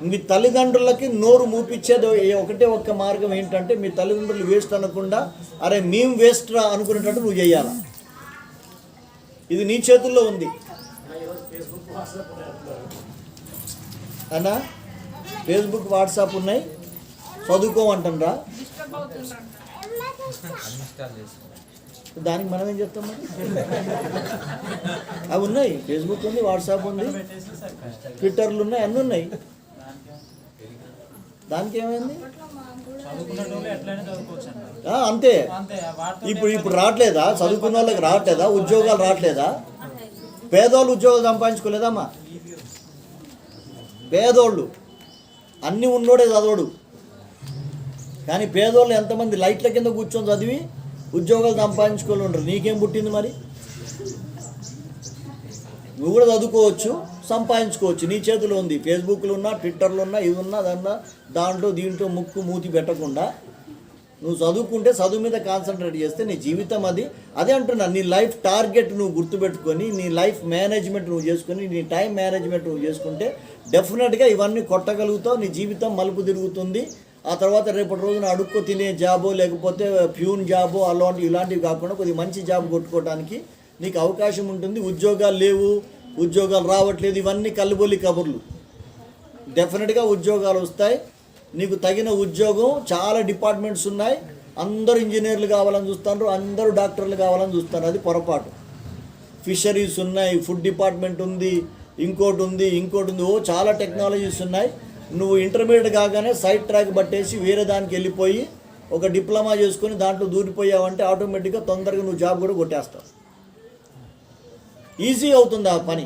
మీ తల్లిదండ్రులకి నోరు మూపించేది ఒకటే ఒక్క మార్గం ఏంటంటే మీ తల్లిదండ్రులు వేస్ట్ అనకుండా అరే మేము వేస్ట్ రా అనుకునేటట్టు నువ్వు చేయాలి. ఇది నీ చేతుల్లో ఉంది అన్నా. ఫేస్బుక్ వాట్సాప్ ఉన్నాయి, చదువుకోమంటారా? డిస్టర్బ్ అవుతుంటారు. అన్ఇన్స్టాల్ చేసుకో. దానికి మనం ఏం చెప్తాం మరి? అవి ఉన్నాయి, ఫేస్బుక్ ఉంది, వాట్సాప్ ఉంది, ట్విట్టర్లు ఉన్నాయి, అన్నీ ఉన్నాయి. దానికి ఏమైంది? అప్పట్లో మాకు కూడా చదువుకున్నట్టు ఎట్లయినా చదువుకోవచ్చు అన్న. అంతే. అంతే వాటితో ఇప్పుడు రావట్లేదా? చదువుకున్న వాళ్ళకి రావట్లేదా? ఉద్యోగాలు రావట్లేదా? పేదోళ్ళు ఉద్యోగాలు సంపాదించుకోలేదమ్మా. పేదోళ్ళు అన్నీ ఉన్నోడే చదవడు, కానీ పేదోళ్ళు ఎంతమంది లైట్ల కింద కూర్చొని చదివి ఉద్యోగాలు సంపాదించుకోవాలి ఉండరు. నీకేం పుట్టింది మరి? నువ్వు కూడా చదువుకోవచ్చు, సంపాదించుకోవచ్చు, నీ చేతిలో ఉంది. ఫేస్బుక్లో ఉన్నా, ట్విట్టర్లో ఉన్నా, ఇది ఉన్నా, దన్నా దాంట్లో దీంట్లో ముక్కు మూతి పెట్టకుండా నువ్వు చదువుకుంటే చదువు మీద కాన్సన్ట్రేట్ చేస్తే నీ జీవితం అదే అంటున్నా. నీ లైఫ్ టార్గెట్ నువ్వు గుర్తుపెట్టుకొని నీ లైఫ్ మేనేజ్మెంట్ నువ్వు చేసుకొని నీ టైం మేనేజ్మెంట్ నువ్వు చేసుకుంటే డెఫినెట్గా ఇవన్నీ కొట్టగలుగుతావు. నీ జీవితం మలుపు తిరుగుతుంది. ఆ తర్వాత రేపటి రోజున అడుక్కో తినే జాబో లేకపోతే ప్యూన్ జాబో ఇలాంటివి కాకుండా కొద్దిగా మంచి జాబ్ కొట్టుకోవడానికి నీకు అవకాశం ఉంటుంది. ఉద్యోగాలు లేవు, ఉద్యోగాలు రావట్లేదు, ఇవన్నీ కల్లుబొల్లి కబుర్లు. డెఫినెట్గా ఉద్యోగాలు వస్తాయి. నీకు తగిన ఉద్యోగం. చాలా డిపార్ట్మెంట్స్ ఉన్నాయి. అందరూ ఇంజనీర్లు కావాలని చూస్తున్నారు, అందరూ డాక్టర్లు కావాలని చూస్తున్నారు. అది పొరపాటు. ఫిషరీస్ ఉన్నాయి, ఫుడ్ డిపార్ట్మెంట్ ఉంది, ఇంకోటి ఉంది. చాలా టెక్నాలజీస్ ఉన్నాయి. నువ్వు ఇంటర్మీడియట్ కాగానే సైడ్ ట్రాక్ పట్టేసి వేరే దానికి వెళ్ళిపోయి ఒక డిప్లొమా చేసుకొని దాంట్లో దూరిపోయావంటే ఆటోమేటిక్గా తొందరగా నువ్వు జాబ్ కూడా కొట్టేస్తావు. ఈజీ అవుతుంది ఆ పని.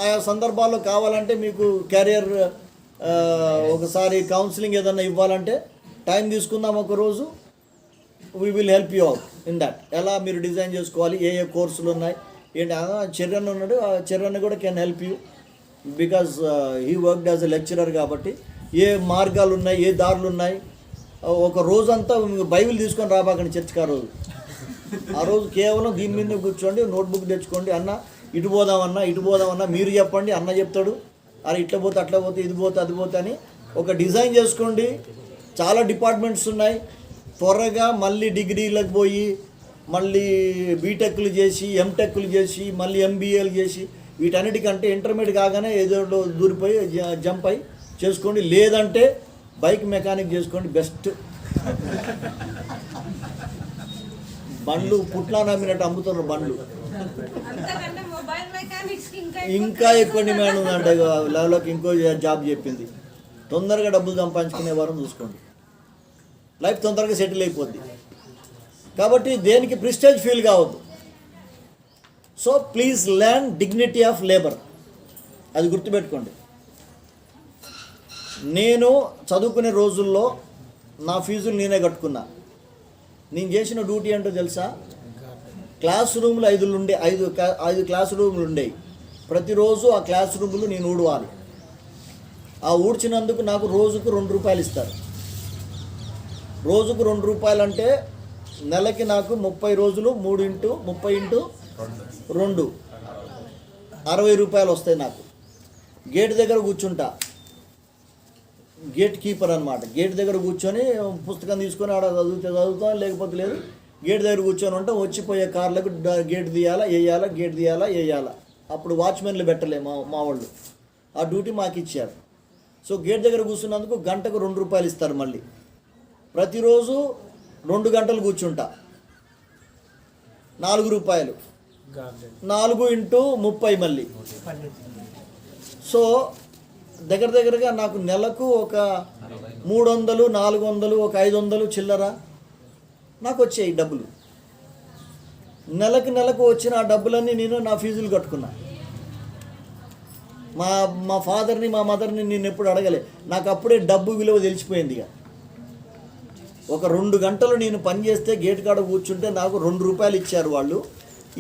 ఆయా సందర్భాల్లో కావాలంటే మీకు కెరియర్ ఒకసారి కౌన్సిలింగ్ ఏదన్నా ఇవ్వాలంటే టైం తీసుకుందాం ఒకరోజు. We will help you out in that. ఎలా మీరు డిజైన్ చేసుకోవాలి, ఏ కోర్సులు ఉన్నాయి ఏంటి. చరణ్ ఉన్నాడు, ఆ చరణ్ కూడా can help you because he worked as a lecturer. కాబట్టి ఏ మార్గాలు ఉన్నాయి, ఏ దారులు ఉన్నాయి. ఒక రోజంతా బైబిల్ తీసుకొని రాబాకండి చర్చికి. ఆ రోజు కేవలం దీని మీద కూర్చోండి, నోట్బుక్ తెచ్చుకోండి. అన్న ఇటు పోదామన్నా మీరు చెప్పండి, అన్న చెప్తాడు. అరే ఇట్లా పోతే అట్లా పోతే, ఇది పోతే అది పోతే అని ఒక డిజైన్ చేసుకోండి. చాలా డిపార్ట్మెంట్స్ ఉన్నాయి. త్వరగా మళ్ళీ డిగ్రీలకు పోయి మళ్ళీ బీటెక్లు చేసి, ఎంటెక్లు చేసి, మళ్ళీ ఎంబీఏలు చేసి, వీటన్నిటికంటే ఇంటర్మీడియట్ కాగానే ఏదో దూరిపోయి జంప్ అయి చేసుకోండి. లేదంటే బైక్ మెకానిక్ చేసుకోండి, బెస్ట్. బండ్లు పుట్లా నమ్మినట్టు అమ్ముతున్నారు బండ్లు. అంతకంటే మొబైల్ మెకానిక్స్ ఇంకా ఎక్కువ డిమాండ్ ఉందంటే లెవెల్కి ఇంకో జాబ్ చెప్పింది. తొందరగా డబ్బులు సంపాదించుకునే వారం చూసుకోండి. లైఫ్ తొందరగా సెటిల్ అయిపోద్ది. కాబట్టి దేనికి ప్రిస్టేజ్ ఫీల్ కావద్దు. So please learn dignity of labour. అది గుర్తుపెట్టుకోండి. నేను చదువుకునే రోజుల్లో నా ఫీజులు నేనే కట్టుకున్నా. నేను చేసిన డ్యూటీ ఏంటో తెలుసా? క్లాస్ రూమ్లు 5 క్లాస్ రూమ్లు ఉండేవి. ప్రతిరోజు ఆ క్లాస్ రూములు నేను ఊడవాలి. ఆ ఊడ్చినందుకు నాకు రోజుకు 2 రూపాయలు ఇస్తారు. రోజుకు 2 రూపాయలు అంటే నెలకి నాకు 30 రోజులు 3 × 30 × 2 60 రూపాయలు వస్తాయి నాకు. గేట్ దగ్గర కూర్చుంటా, గేట్ కీపర్ అనమాట. గేట్ దగ్గర కూర్చొని పుస్తకం తీసుకొని ఆడ చదువుతాను, లేకపోతే లేదు. గేట్ దగ్గర కూర్చొని ఉంటాం. వచ్చిపోయే కార్లకు గేట్ తీయాలా వేయాలా. అప్పుడు వాచ్మెన్లు పెట్టలే మా వాళ్ళు. ఆ డ్యూటీ మాకు ఇచ్చారు. సో గేట్ దగ్గర కూర్చున్నందుకు గంటకు 2 రూపాయలు ఇస్తారు. మళ్ళీ ప్రతిరోజు 2 గంటలు కూర్చుంటా, 4 రూపాయలు. 4 × 30 మళ్ళీ. సో దగ్గరగా నాకు నెలకు ఒక 300, 400, ఒక 500 చిల్లర నాకు వచ్చాయి డబ్బులు. నెలకు వచ్చిన ఆ డబ్బులన్నీ నేను నా ఫీజులు కట్టుకున్నా. మా ఫాదర్ని మా మదర్ని నేను ఎప్పుడు అడగలే. నాకు అప్పుడే డబ్బు విలువ తెలిసిపోయింది. ఇక ఒక 2 గంటలు నేను పని చేస్తే గేట్ కాడ కూర్చుంటే నాకు 2 రూపాయలు ఇచ్చారు వాళ్ళు.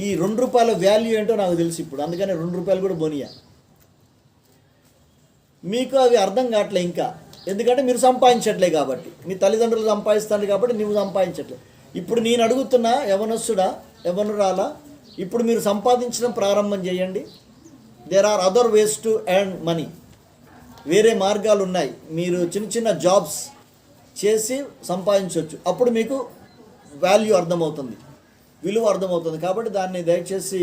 ఈ 2 రూపాయల వాల్యూ ఏంటో నాకు తెలుసు ఇప్పుడు. అందుకని 2 రూపాయలు కూడా బోనియా. మీకు అవి అర్థం కావట్లే ఇంకా, ఎందుకంటే మీరు సంపాదించట్లే కాబట్టి. మీ తల్లిదండ్రులు సంపాదిస్తారు కాబట్టి నువ్వు సంపాదించట్లే. ఇప్పుడు నేను అడుగుతున్నా, యవనస్తుడా యవనురాలా, ఇప్పుడు మీరు సంపాదించడం ప్రారంభం చేయండి. There are other ways to earn money. వేరే మార్గాలు ఉన్నాయి. మీరు చిన్న చిన్న జాబ్స్ చేసి సంపాదించవచ్చు. అప్పుడు మీకు వాల్యూ అర్థమవుతుంది, విలువ అర్థమవుతుంది. కాబట్టి దాన్ని దయచేసి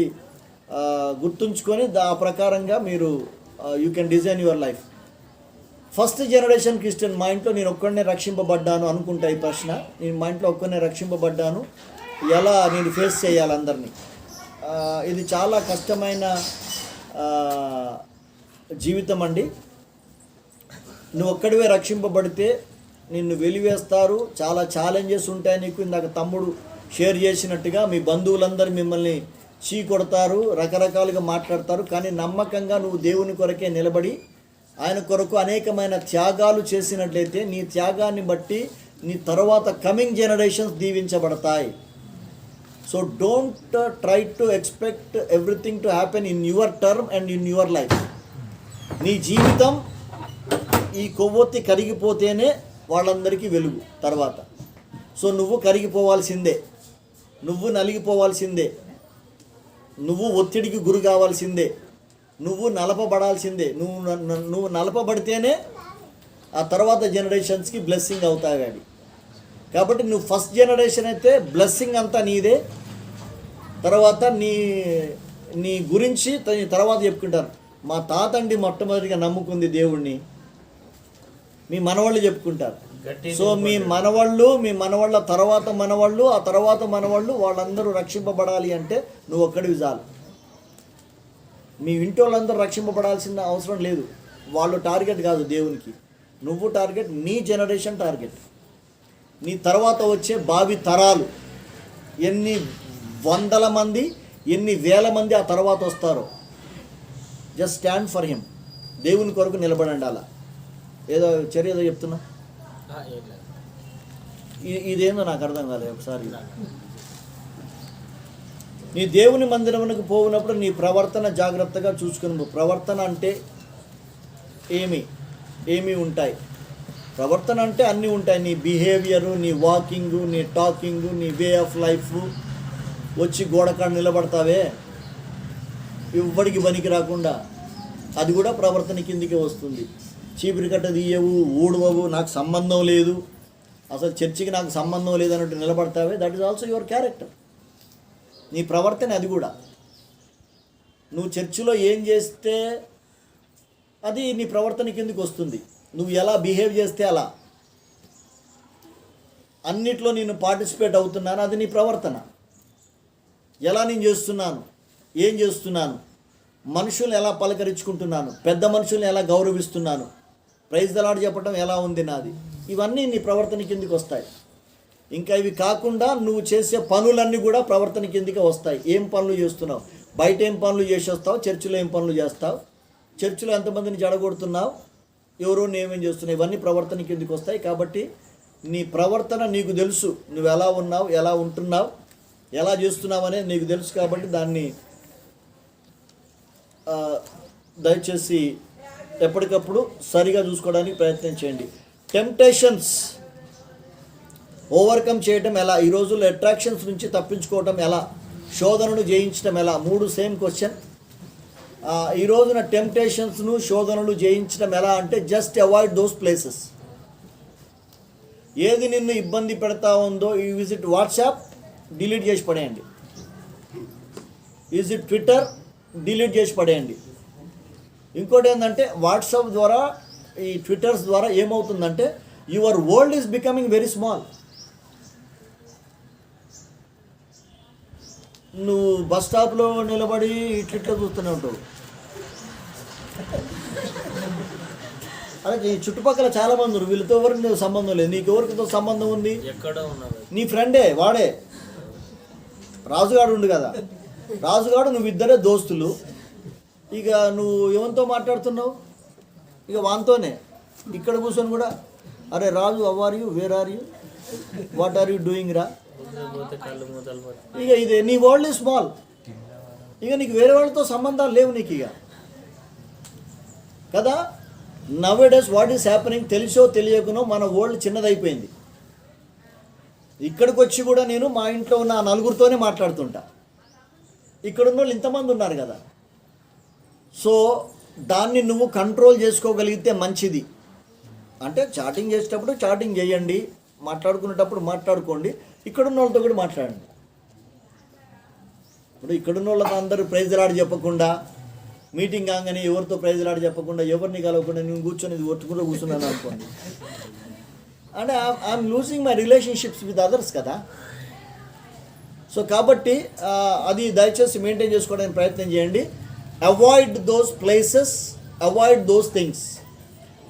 గుర్తుంచుకొని ఆ ప్రకారంగా మీరు you can design your life. First generation Christian, మా ఇంట్లో నేను ఒక్కడనే రక్షింపబడ్డాను అనుకుంటా. ఈ ప్రశ్న, నేను మా ఇంట్లో ఒక్కడనే రక్షింపబడ్డాను, ఎలా నేను ఫేస్ చేయాలి అందరినీ? ఇది చాలా కష్టమైన జీవితం అండి. నువ్వు ఒక్కడివే రక్షింపబడితే నిన్ను వెలివేస్తారు, చాలా ఛాలెంజెస్ ఉంటాయి నీకు. ఇందాక తమ్ముడు షేర్ చేసినట్టుగా మీ బంధువులందరూ మిమ్మల్ని చీ కొడతారు, రకరకాలుగా మాట్లాడతారు. కానీ నమ్మకంగా నువ్వు దేవుని కొరకే నిలబడి ఆయన కొరకు అనేకమైన త్యాగాలు చేసినట్లయితే నీ త్యాగాన్ని బట్టి నీ తర్వాత కమింగ్ జనరేషన్స్ దీవించబడతాయి. So don't try to expect everything to happen in your term and in your life. నీ జీవితం ఈ కొవ్వొత్తి కరిగిపోతేనే వాళ్ళందరికీ వెలుగు తర్వాత. సో నువ్వు కరిగిపోవాల్సిందే, నువ్వు నలిగిపోవాల్సిందే, నువ్వు ఒత్తిడికి గురి కావాల్సిందే, నువ్వు నలపబడాల్సిందే. నువ్వు నలపబడితేనే ఆ తర్వాత జనరేషన్స్కి బ్లెస్సింగ్ అవుతాయి అవి. కాబట్టి నువ్వు ఫస్ట్ జనరేషన్ అయితే బ్లెస్సింగ్ అంతా నీదే. తర్వాత నీ గురించి తర్వాత చెప్పుకుంటారు, మా తాత అండి మొట్టమొదటిగా నమ్ముకుంది దేవుణ్ణి, మీ మనవాళ్ళు చెప్పుకుంటారు. సో మీ మనవాళ్ళ తర్వాత మనవాళ్ళు, ఆ తర్వాత మనవాళ్ళు, వాళ్ళందరూ రక్షింపబడాలి అంటే నువ్వు ఒక్కడివి చాలు. మీ ఇంటి వాళ్ళందరూ రక్షింపబడాల్సిన అవసరం లేదు. వాళ్ళు టార్గెట్ కాదు దేవునికి, నువ్వు టార్గెట్. నీ జనరేషన్ టార్గెట్. నీ తర్వాత వచ్చే భావి తరాలు ఎన్ని వందల మంది, ఎన్ని వేల మంది ఆ తర్వాత వస్తారో. Just stand for him. దేవుని కొరకు నిలబడండి. అలా ఏదో చెప్తున్నా, ఏం లేదు. ఇదేందో నాకు అర్థం కాలేదు. ఒకసారి నీ దేవుని మందిరమునకు పోవునప్పుడు నీ ప్రవర్తన జాగ్రత్తగా చూసుకుని. ప్రవర్తన అంటే ఏమి ఉంటాయి? ప్రవర్తన అంటే అన్నీ ఉంటాయి. నీ బిహేవియరు, నీ వాకింగు, నీ టాకింగు, నీ వే ఆఫ్ లైఫ్. వచ్చి గోడకాడ నిలబడతావే ఎవ్వడికి పనికి రాకుండా, అది కూడా ప్రవర్తన కిందికే వస్తుంది. చీపురు కట్ట తీయవు, ఊడవవు, నాకు సంబంధం లేదు, అసలు చర్చికి నాకు సంబంధం లేదు అన్నట్టు నిలబడతావే, that is also your character. నీ ప్రవర్తన అది కూడా. నువ్వు చర్చిలో ఏం చేస్తే అది నీ ప్రవర్తన కిందకి వస్తుంది. నువ్వు ఎలా బిహేవ్ చేస్తే అలా. అన్నిట్లో నేను పార్టిసిపేట్ అవుతున్నాను, అది నీ ప్రవర్తన. ఎలా నేను చేస్తున్నాను, ఏం చేస్తున్నాను, మనుషుల్ని ఎలా పలకరించుకుంటున్నాను, పెద్ద మనుషుల్ని ఎలా గౌరవిస్తున్నాను, ప్రైజ్ ద లార్డ్ చెప్పడం ఎలా ఉంది నాది, ఇవన్నీ నీ ప్రవర్తన కిందకి వస్తాయి. ఇంకా ఇవి కాకుండా నువ్వు చేసే పనులన్నీ కూడా ప్రవర్తన కిందకే వస్తాయి. ఏం పనులు చేస్తున్నావు, బయట ఏం పనులు చేసి వస్తావు, చర్చిలో ఏం పనులు చేస్తావు, చర్చిలో ఎంతమందిని జడగొడుతున్నావు, ఎవరో ఏమేం చేస్తున్నావు, ఇవన్నీ ప్రవర్తన కిందకి వస్తాయి. కాబట్టి నీ ప్రవర్తన నీకు తెలుసు, నువ్వు ఎలా ఉన్నావు, ఎలా ఉంటున్నావు, ఎలా చేస్తున్నావు అనేది నీకు తెలుసు. కాబట్టి దాన్ని దయచేసి ఎప్పటికప్పుడు సరిగా చూసుకోవడానికి ప్రయత్నం చేయండి. టెంప్టేషన్స్ ఓవర్కమ్ చేయటం ఎలా? ఈ రోజుల్లో అట్రాక్షన్స్ నుంచి తప్పించుకోవటం ఎలా? శోధనను జయించడం ఎలా? 3 సేమ్ క్వశ్చన్. ఈ రోజున టెంప్టేషన్స్ను, శోధనలు జయించడం ఎలా అంటే జస్ట్ అవాయిడ్ దోస్ ప్లేసెస్. ఏది నిన్ను ఇబ్బంది పెడతా ఉందో, ఈజ్ ఇట్ వాట్సాప్, డిలీట్ చేసి పడేయండి. ఈజ్ ఇట్ ట్విట్టర్, డిలీట్ చేసి పడేయండి. ఇంకోటి ఏంటంటే వాట్సాప్ ద్వారా, ఈ ట్విట్టర్స్ ద్వారా ఏమవుతుందంటే your world is becoming very small. నువ్వు బస్ స్టాప్లో నిలబడి ఇట్లా చూస్తూనే ఉంటావు. అలాగే ఈ చుట్టుపక్కల చాలామంది ఉన్నారు, వీళ్ళతో ఎవరికి సంబంధం లేదు, నీకు ఎవరితో సంబంధం ఉంది? ఎక్కడో ఉన్నావు, నీ ఫ్రెండే, వాడే రాజుగాడు ఉండు కదా, రాజుగాడు నువ్వు ఇద్దరే దోస్తులు. ఇక నువ్వు ఎవరితో మాట్లాడుతున్నావు? ఇక వానితోనే. ఇక్కడ కూర్చొని కూడా అరే Raju, how are you, where are you, what are you doing రా. పోతే కళ్ళు మూతలు పట్టు. ఇక ఇదే నీ వరల్డ్ ఈజ్ స్మాల్. ఇక నీకు వేరే వాళ్ళతో సంబంధాలు లేవు నీకు ఇక కదా. Nowadays what is happening, తెలిసో తెలియకునో మన వరల్డ్ చిన్నదైపోయింది. ఇక్కడికి వచ్చి కూడా నేను మా ఇంట్లో ఉన్న 4తోనే మాట్లాడుతుంటా. ఇక్కడున్న వాళ్ళు ఇంతమంది ఉన్నారు కదా. సో దాన్ని నువ్వు కంట్రోల్ చేసుకోగలిగితే మంచిది. అంటే చాటింగ్ చేసేటప్పుడు చాటింగ్ చేయండి, మాట్లాడుకునేటప్పుడు మాట్లాడుకోండి, ఇక్కడున్న వాళ్ళతో కూడా మాట్లాడండి. ఇప్పుడు ఇక్కడున్న వాళ్ళతో అందరూ ప్రైజ్ లాడ్ చెప్పకుండా, మీటింగ్ కాగానే ఎవరితో ప్రైజ్ లాడ్ చెప్పకుండా, ఎవరిని కలవకుండా నేను కూర్చొని ఇది ఒట్టుకుంటూ కూర్చున్నాను అనుకోండి, అంటే I'm losing my relationships with others కదా. సో కాబట్టి అది దయచేసి మెయింటైన్ చేసుకోవడానికి ప్రయత్నం చేయండి. Avoid those places, avoid those things.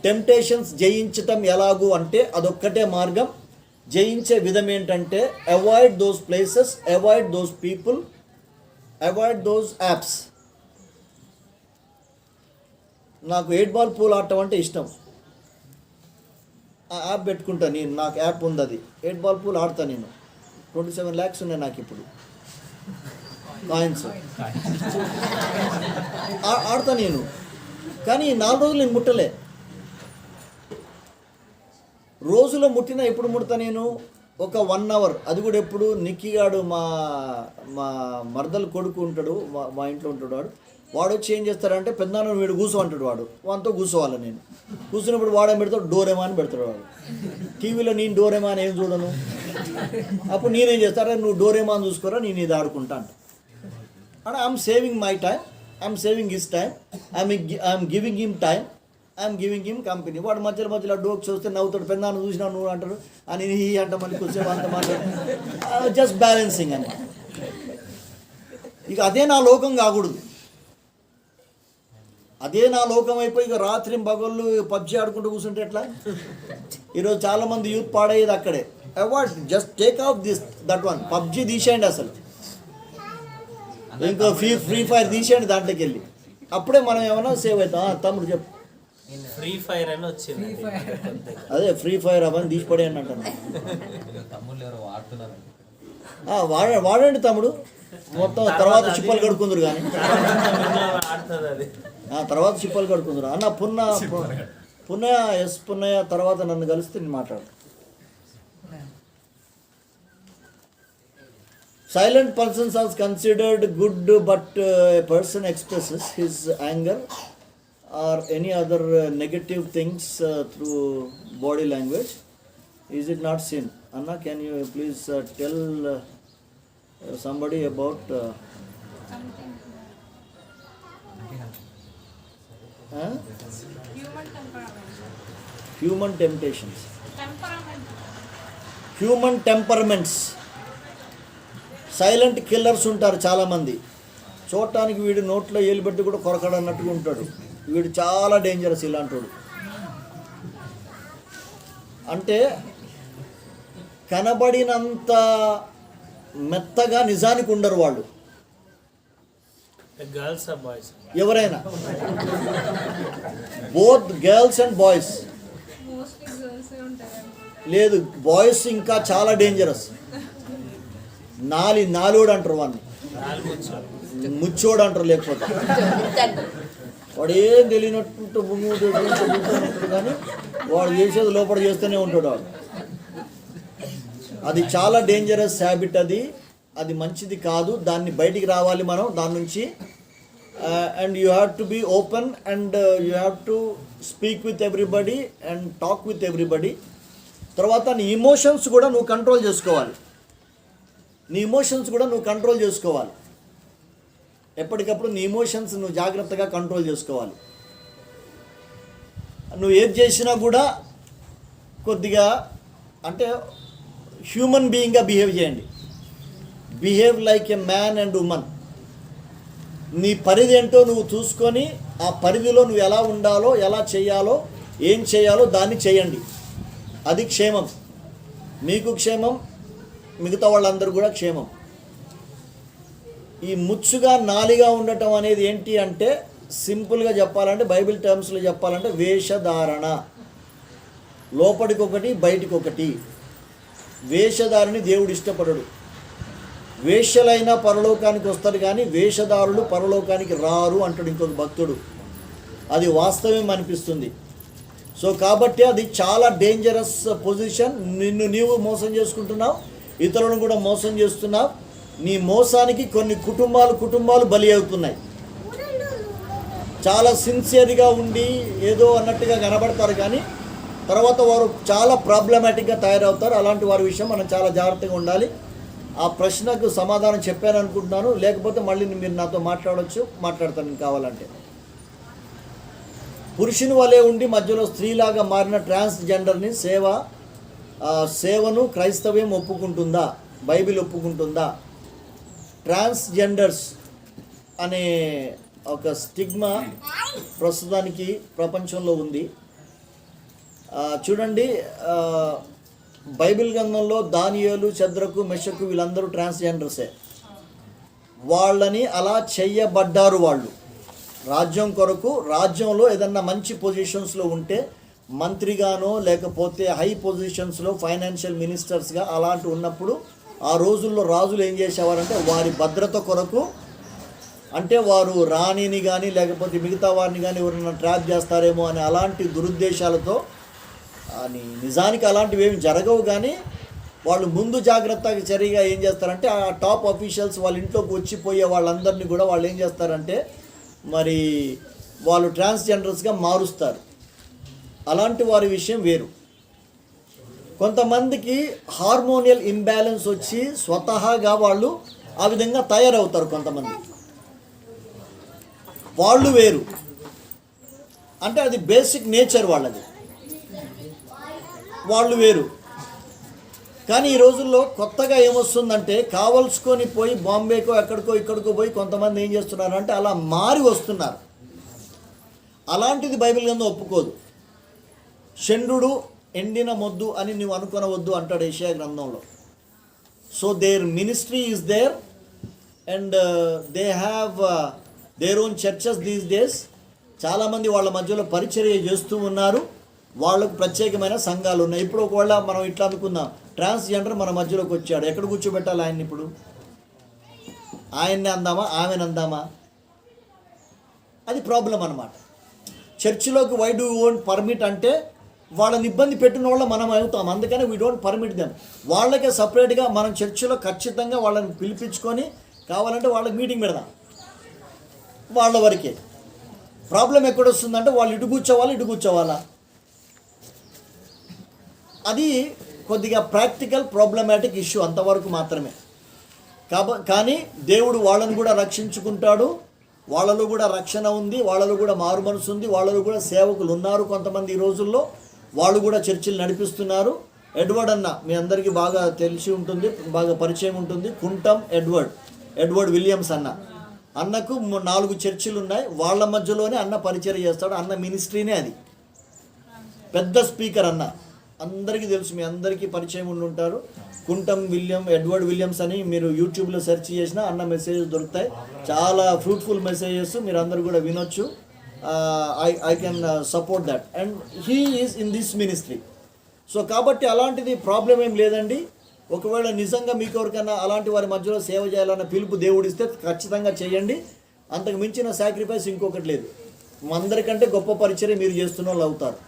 Temptations జయించటం ఎలాగూ అంటే అదొక్కటే మార్గం. జయించే విధం ఏంటంటే avoid those places, avoid those people, avoid those apps. నాకు 8 బాల్ పూల్ ఆడటం అంటే ఇష్టం. ఆ యాప్ పెట్టుకుంటా నేను, నాకు యాప్ ఉంది, అది 8 బాల్ పూల్ ఆడతా నేను. 27 lakhs ఉన్నాయి నాకు ఇప్పుడు కాయిన్స్, ఆడతా నేను. కానీ 4 రోజులు నేను ముట్టలే. రోజులో ముట్టినా ఎప్పుడు ముడతా నేను? ఒక 1 hour. అది కూడా ఎప్పుడు నిక్కిగాడు మా మరదలు కొడుకు ఉంటాడు, మా ఇంట్లో ఉంటాడు. వాడు వచ్చి ఏం చేస్తాడంటే పెద్దనాన్న వీడు కూర్చో అంటాడు. వాడితో కూర్చోవాలి నేను. కూర్చున్నప్పుడు వాడే పెడతాడు, డోరేమాన్ పెడతాడు వాడు. టీవీలో నేను డోరేమాన్ ఏం చూడను. అప్పుడు నేనేం చేస్తారా, నువ్వు డోరేమాన్ చూసుకోరా, నేను ఇది ఆడుకుంటా అంట. అంటే I'm saving my time, I'm saving his time, I'm giving him time, I'm giving him company. వాడు మధ్యలో డోక్స్ వస్తే నవ్వుతాడు, పెద్దనాన్న చూసినా నువ్వు అంటారు అని ఈ అంట, మళ్ళీ కూర్చో అంత మాట్లాడు. జస్ట్ బ్యాలెన్సింగ్ అన్నమాట. ఇక అదే నా లోకం కాకూడదు. అదే నా లోకం అయిపోయి ఇక రాత్రి పగళ్ళు పబ్జీ ఆడుకుంటూ కూర్చుంటే ఎట్లా? ఈరోజు చాలామంది యూత్ పాడేది అక్కడే. Avoid, just take off that one. PUBG తీసేయండి, అసలు ఇంకో ఫ్రీ ఫైర్ తీసేయండి దాంట్లోకి వెళ్ళి. అప్పుడే మనం ఏమైనా సేవ్ అవుతాం. తమ్ముడు చెప్పు. ఫ్రీ ఫైర్ అని వచ్చింది. అదే ఫ్రీ ఫైర్ అవన్నీ తీసి పడేయండి అంటాను. తమ్ముళ్ళు ఎవరో వాడుతున్నారు. వాడండి తమ్ముడు, మొత్తం తర్వాత చిప్పలు కడుకుందరు. కానీ ఆడుతుంది అది. తర్వాత చిప్పలు కడుకుందరు. అన్న పున్నయ్య ఎస్ పున్నయ్య తర్వాత నన్ను కలిస్తే నేను మాట్లాడు. Silent persons are considered good, but a person expresses his anger or any other negative things through body language. Is it not sin? Anna, can you please tell somebody about Something. Human temperament. human temptations? Temperament. Human temperaments. Silent killers ఉంటారు చాలామంది. చూడటానికి వీడి నోట్లో ఏలు పెట్టి కూడా కొరకడన్నట్టుగా ఉంటాడు. వీడు చాలా డేంజరస్ ఇలాంటి వాడు. అంటే కనబడినంత మెత్తగా నిజానికి ఉండరు వాళ్ళు. గర్ల్స్ ఆ బాయ్స్? ఎవరైనా, both girls and boys. Mostly girls ఉంటారు. లేదు, బాయ్స్ ఇంకా చాలా డేంజరస్. నాలుడు అంటారు వాడిని, ముచ్చోడు అంటారు. లేకపోతే వాడు ఏం తెలియనట్టు ఉంటాడు, కానీ వాడు చేసేది లోపల చేస్తూనే ఉంటాడు వాడు. అది చాలా డేంజరస్ హ్యాబిట్. అది మంచిది కాదు. దాన్ని బయటికి రావాలి మనం దాని నుంచి. And you have to be open and you have to speak with everybody and talk with everybody. తర్వాత నీ ఇమోషన్స్ కూడా నువ్వు కంట్రోల్ చేసుకోవాలి. ఎప్పటికప్పుడు నీ ఇమోషన్స్ నువ్వు జాగ్రత్తగా కంట్రోల్ చేసుకోవాలి. నువ్వు ఏది చేసినా కూడా కొద్దిగా అంటే హ్యూమన్ బీయింగ్గా బిహేవ్ చేయండి. Behave like a man and women. నీ పరిధి ఏంటో నువ్వు చూసుకొని ఆ పరిధిలో నువ్వు ఎలా ఉండాలో, ఎలా చేయాలో, ఏం చేయాలో దాన్ని చేయండి. అది క్షేమం. మీకు క్షేమం, మిగతా వాళ్ళందరూ కూడా క్షేమం. ఈ ముచ్చుగా నాలిగా ఉండటం అనేది ఏంటి అంటే, సింపుల్గా చెప్పాలంటే, బైబిల్ టర్మ్స్లో చెప్పాలంటే వేషధారణ. లోపలికి ఒకటి, బయటికి ఒకటి. వేషధారిని దేవుడు ఇష్టపడడు. వేశ్యలైనా పరలోకానికి వస్తారు కానీ వేషధారులు పరలోకానికి రారు అంటాడు ఇంకొక భక్తుడు. అది వాస్తవం అనిపిస్తుంది. సో కాబట్టి అది చాలా డేంజరస్ పొజిషన్. నిన్ను నీవు మోసం చేసుకుంటున్నావు, ఇతరులను కూడా మోసం చేస్తున్నావు. నీ మోసానికి కొన్ని కుటుంబాలు బలి అవుతున్నాయి. చాలా సిన్సియర్గా ఉండి ఏదో అన్నట్టుగా కనబడతారు, కానీ తర్వాత వారు చాలా ప్రాబ్లమాటిక్గా తయారవుతారు. అలాంటి వారి విషయం మనం చాలా జాగ్రత్తగా ఉండాలి. ఆ ప్రశ్నకు సమాధానం చెప్పాను అనుకుంటున్నాను, లేకపోతే మళ్ళీ మీరు నాతో మాట్లాడతాను నేను కావాలంటే. పురుషుని వలె ఉండి మధ్యలో స్త్రీలాగా మారిన ట్రాన్స్జెండర్ని సేవను క్రైస్తవ్యం ఒప్పుకుంటుందా, బైబిల్ ఒప్పుకుంటుందా? ట్రాన్స్జెండర్స్ అనే ఒక స్టిగ్మా ప్రస్తుతానికి ప్రపంచంలో ఉంది. చూడండి, బైబిల్ గ్రంథంలో దానియేలు, శద్రకు, మెషకు వీళ్ళందరూ ట్రాన్స్జెండర్సే. వాళ్ళని అలా చెయ్యబడ్డారు. వాళ్ళు రాజ్యం కొరకు, రాజ్యంలో ఏదన్నా మంచి పొజిషన్స్లో ఉంటే మంత్రిగానో లేకపోతే హై పొజిషన్స్లో ఫైనాన్షియల్ మినిస్టర్స్గా అలాంటి ఉన్నప్పుడు ఆ రోజుల్లో రాజులు ఏం చేసేవారంటే వారి భద్రత కొరకు, అంటే వారు రాణిని కానీ లేకపోతే మిగతా వారిని కానీ ఎవరైనా ట్రాప్ చేస్తారేమో అని అలాంటి దురుద్దేశాలతో, అని నిజానికి అలాంటివి ఏమి జరగవు, కానీ వాళ్ళు ముందు జాగ్రత్తగా చర్యగా ఏం చేస్తారంటే ఆ టాప్ అఫీషియల్స్ వాళ్ళ ఇంట్లోకి వచ్చిపోయే వాళ్ళందరినీ కూడా వాళ్ళు ఏం చేస్తారంటే మరి వాళ్ళు ట్రాన్స్జెండర్స్గా మారుస్తారు. అలాంటి వారి విషయం వేరు. కొంతమందికి హార్మోనియల్ ఇంబ్యాలెన్స్ వచ్చి స్వతహాగా వాళ్ళు ఆ విధంగా తయారవుతారు. కొంతమంది వాళ్ళు వేరు, అంటే అది బేసిక్ నేచర్ వాళ్ళది, వాళ్ళు వేరు. కానీ ఈ రోజుల్లో కొత్తగా ఏమొస్తుందంటే కావలసుకొని పోయి బాంబేకో ఎక్కడికో ఇక్కడికో పోయి కొంతమంది ఏం చేస్తున్నారు అంటే అలా మారి వస్తున్నారు. అలాంటిది బైబిల్ గ్రంథం ఒప్పుకోదు. చంద్రుడు ఎండిన మొద్దు అని నువ్వు అనుకొనవద్దు అంటాడు యెషయా గ్రంథంలో. So their ministry is there and they have their own churches these days. చాలామంది వాళ్ళ మధ్యలో పరిచర్య చేస్తూ ఉన్నారు. వాళ్ళకు ప్రత్యేకమైన సంఘాలు ఉన్నాయి. ఇప్పుడు ఒకవేళ మనం ఇట్లా అనుకుందాం, ట్రాన్స్జెండర్ మన మధ్యలోకి వచ్చాడు, ఎక్కడ కూర్చోబెట్టాలి ఆయన్ని? ఇప్పుడు ఆయన్ని అందామా, ఆమెను అందామా? అది ప్రాబ్లం అన్నమాట. చర్చిలోకి వై డూ ఓంట్ పర్మిట్ అంటే వాళ్ళని ఇబ్బంది పెట్టిన వాళ్ళ మనం అవుతాం, అందుకని వీ డోంట్ పర్మిట్ దెమ్. వాళ్ళకే సపరేట్గా మనం చర్చిలో ఖచ్చితంగా వాళ్ళని పిలిపించుకొని కావాలంటే వాళ్ళకి మీటింగ్ పెడదాం. వాళ్ళ వరకే. ప్రాబ్లం ఎక్కడొస్తుందంటే వాళ్ళు ఇటు కూర్చోవాలా? అది కొద్దిగా ప్రాక్టికల్ ప్రాబ్లమాటిక్ ఇష్యూ, అంతవరకు మాత్రమే. కానీ దేవుడు వాళ్ళను కూడా రక్షించుకుంటాడు. వాళ్ళలో కూడా రక్షణ ఉంది, వాళ్ళలో కూడా మారు మనసు ఉంది, వాళ్ళలో కూడా సేవకులు ఉన్నారు కొంతమంది ఈ రోజుల్లో. వాళ్ళు కూడా చర్చిలు నడిపిస్తున్నారు. ఎడ్వర్డ్ అన్న మీ అందరికీ బాగా తెలిసి ఉంటుంది, బాగా పరిచయం ఉంటుంది. కుంటం ఎడ్వర్డ్ విలియమ్స్ అన్నకు 4 చర్చిలు ఉన్నాయి. వాళ్ళ మధ్యలోనే అన్న పరిచయం చేస్తాడు. అన్న మినిస్ట్రీనే అది. పెద్ద స్పీకర్ అన్న, అందరికీ తెలుసు, మీ అందరికీ పరిచయం ఉండి ఉంటారు. కుంటం ఎడ్వర్డ్ విలియమ్స్ అని మీరు యూట్యూబ్లో సెర్చ్ చేసినా అన్న మెసేజెస్ దొరుకుతాయి. చాలా ఫ్రూట్ఫుల్ మెసేజెస్, మీరు అందరూ కూడా వినొచ్చు. I can support that and he is in this ministry. So కాబట్టి అలాంటిది ప్రాబ్లం ఏం లేదండి. ఒకవేళ నిజంగా మీకు ఎవరికైనా అలాంటి వారి మధ్యలో సేవ చేయాలన్న పిలుపు దేవుడిస్తే ఖచ్చితంగా చేయండి. అంతకు మించిన సాక్రిఫైస్ ఇంకొకటి లేదు. అందరికంటే గొప్ప పరిచయం మీరు చేస్తున్న వాళ్ళు అవుతారు.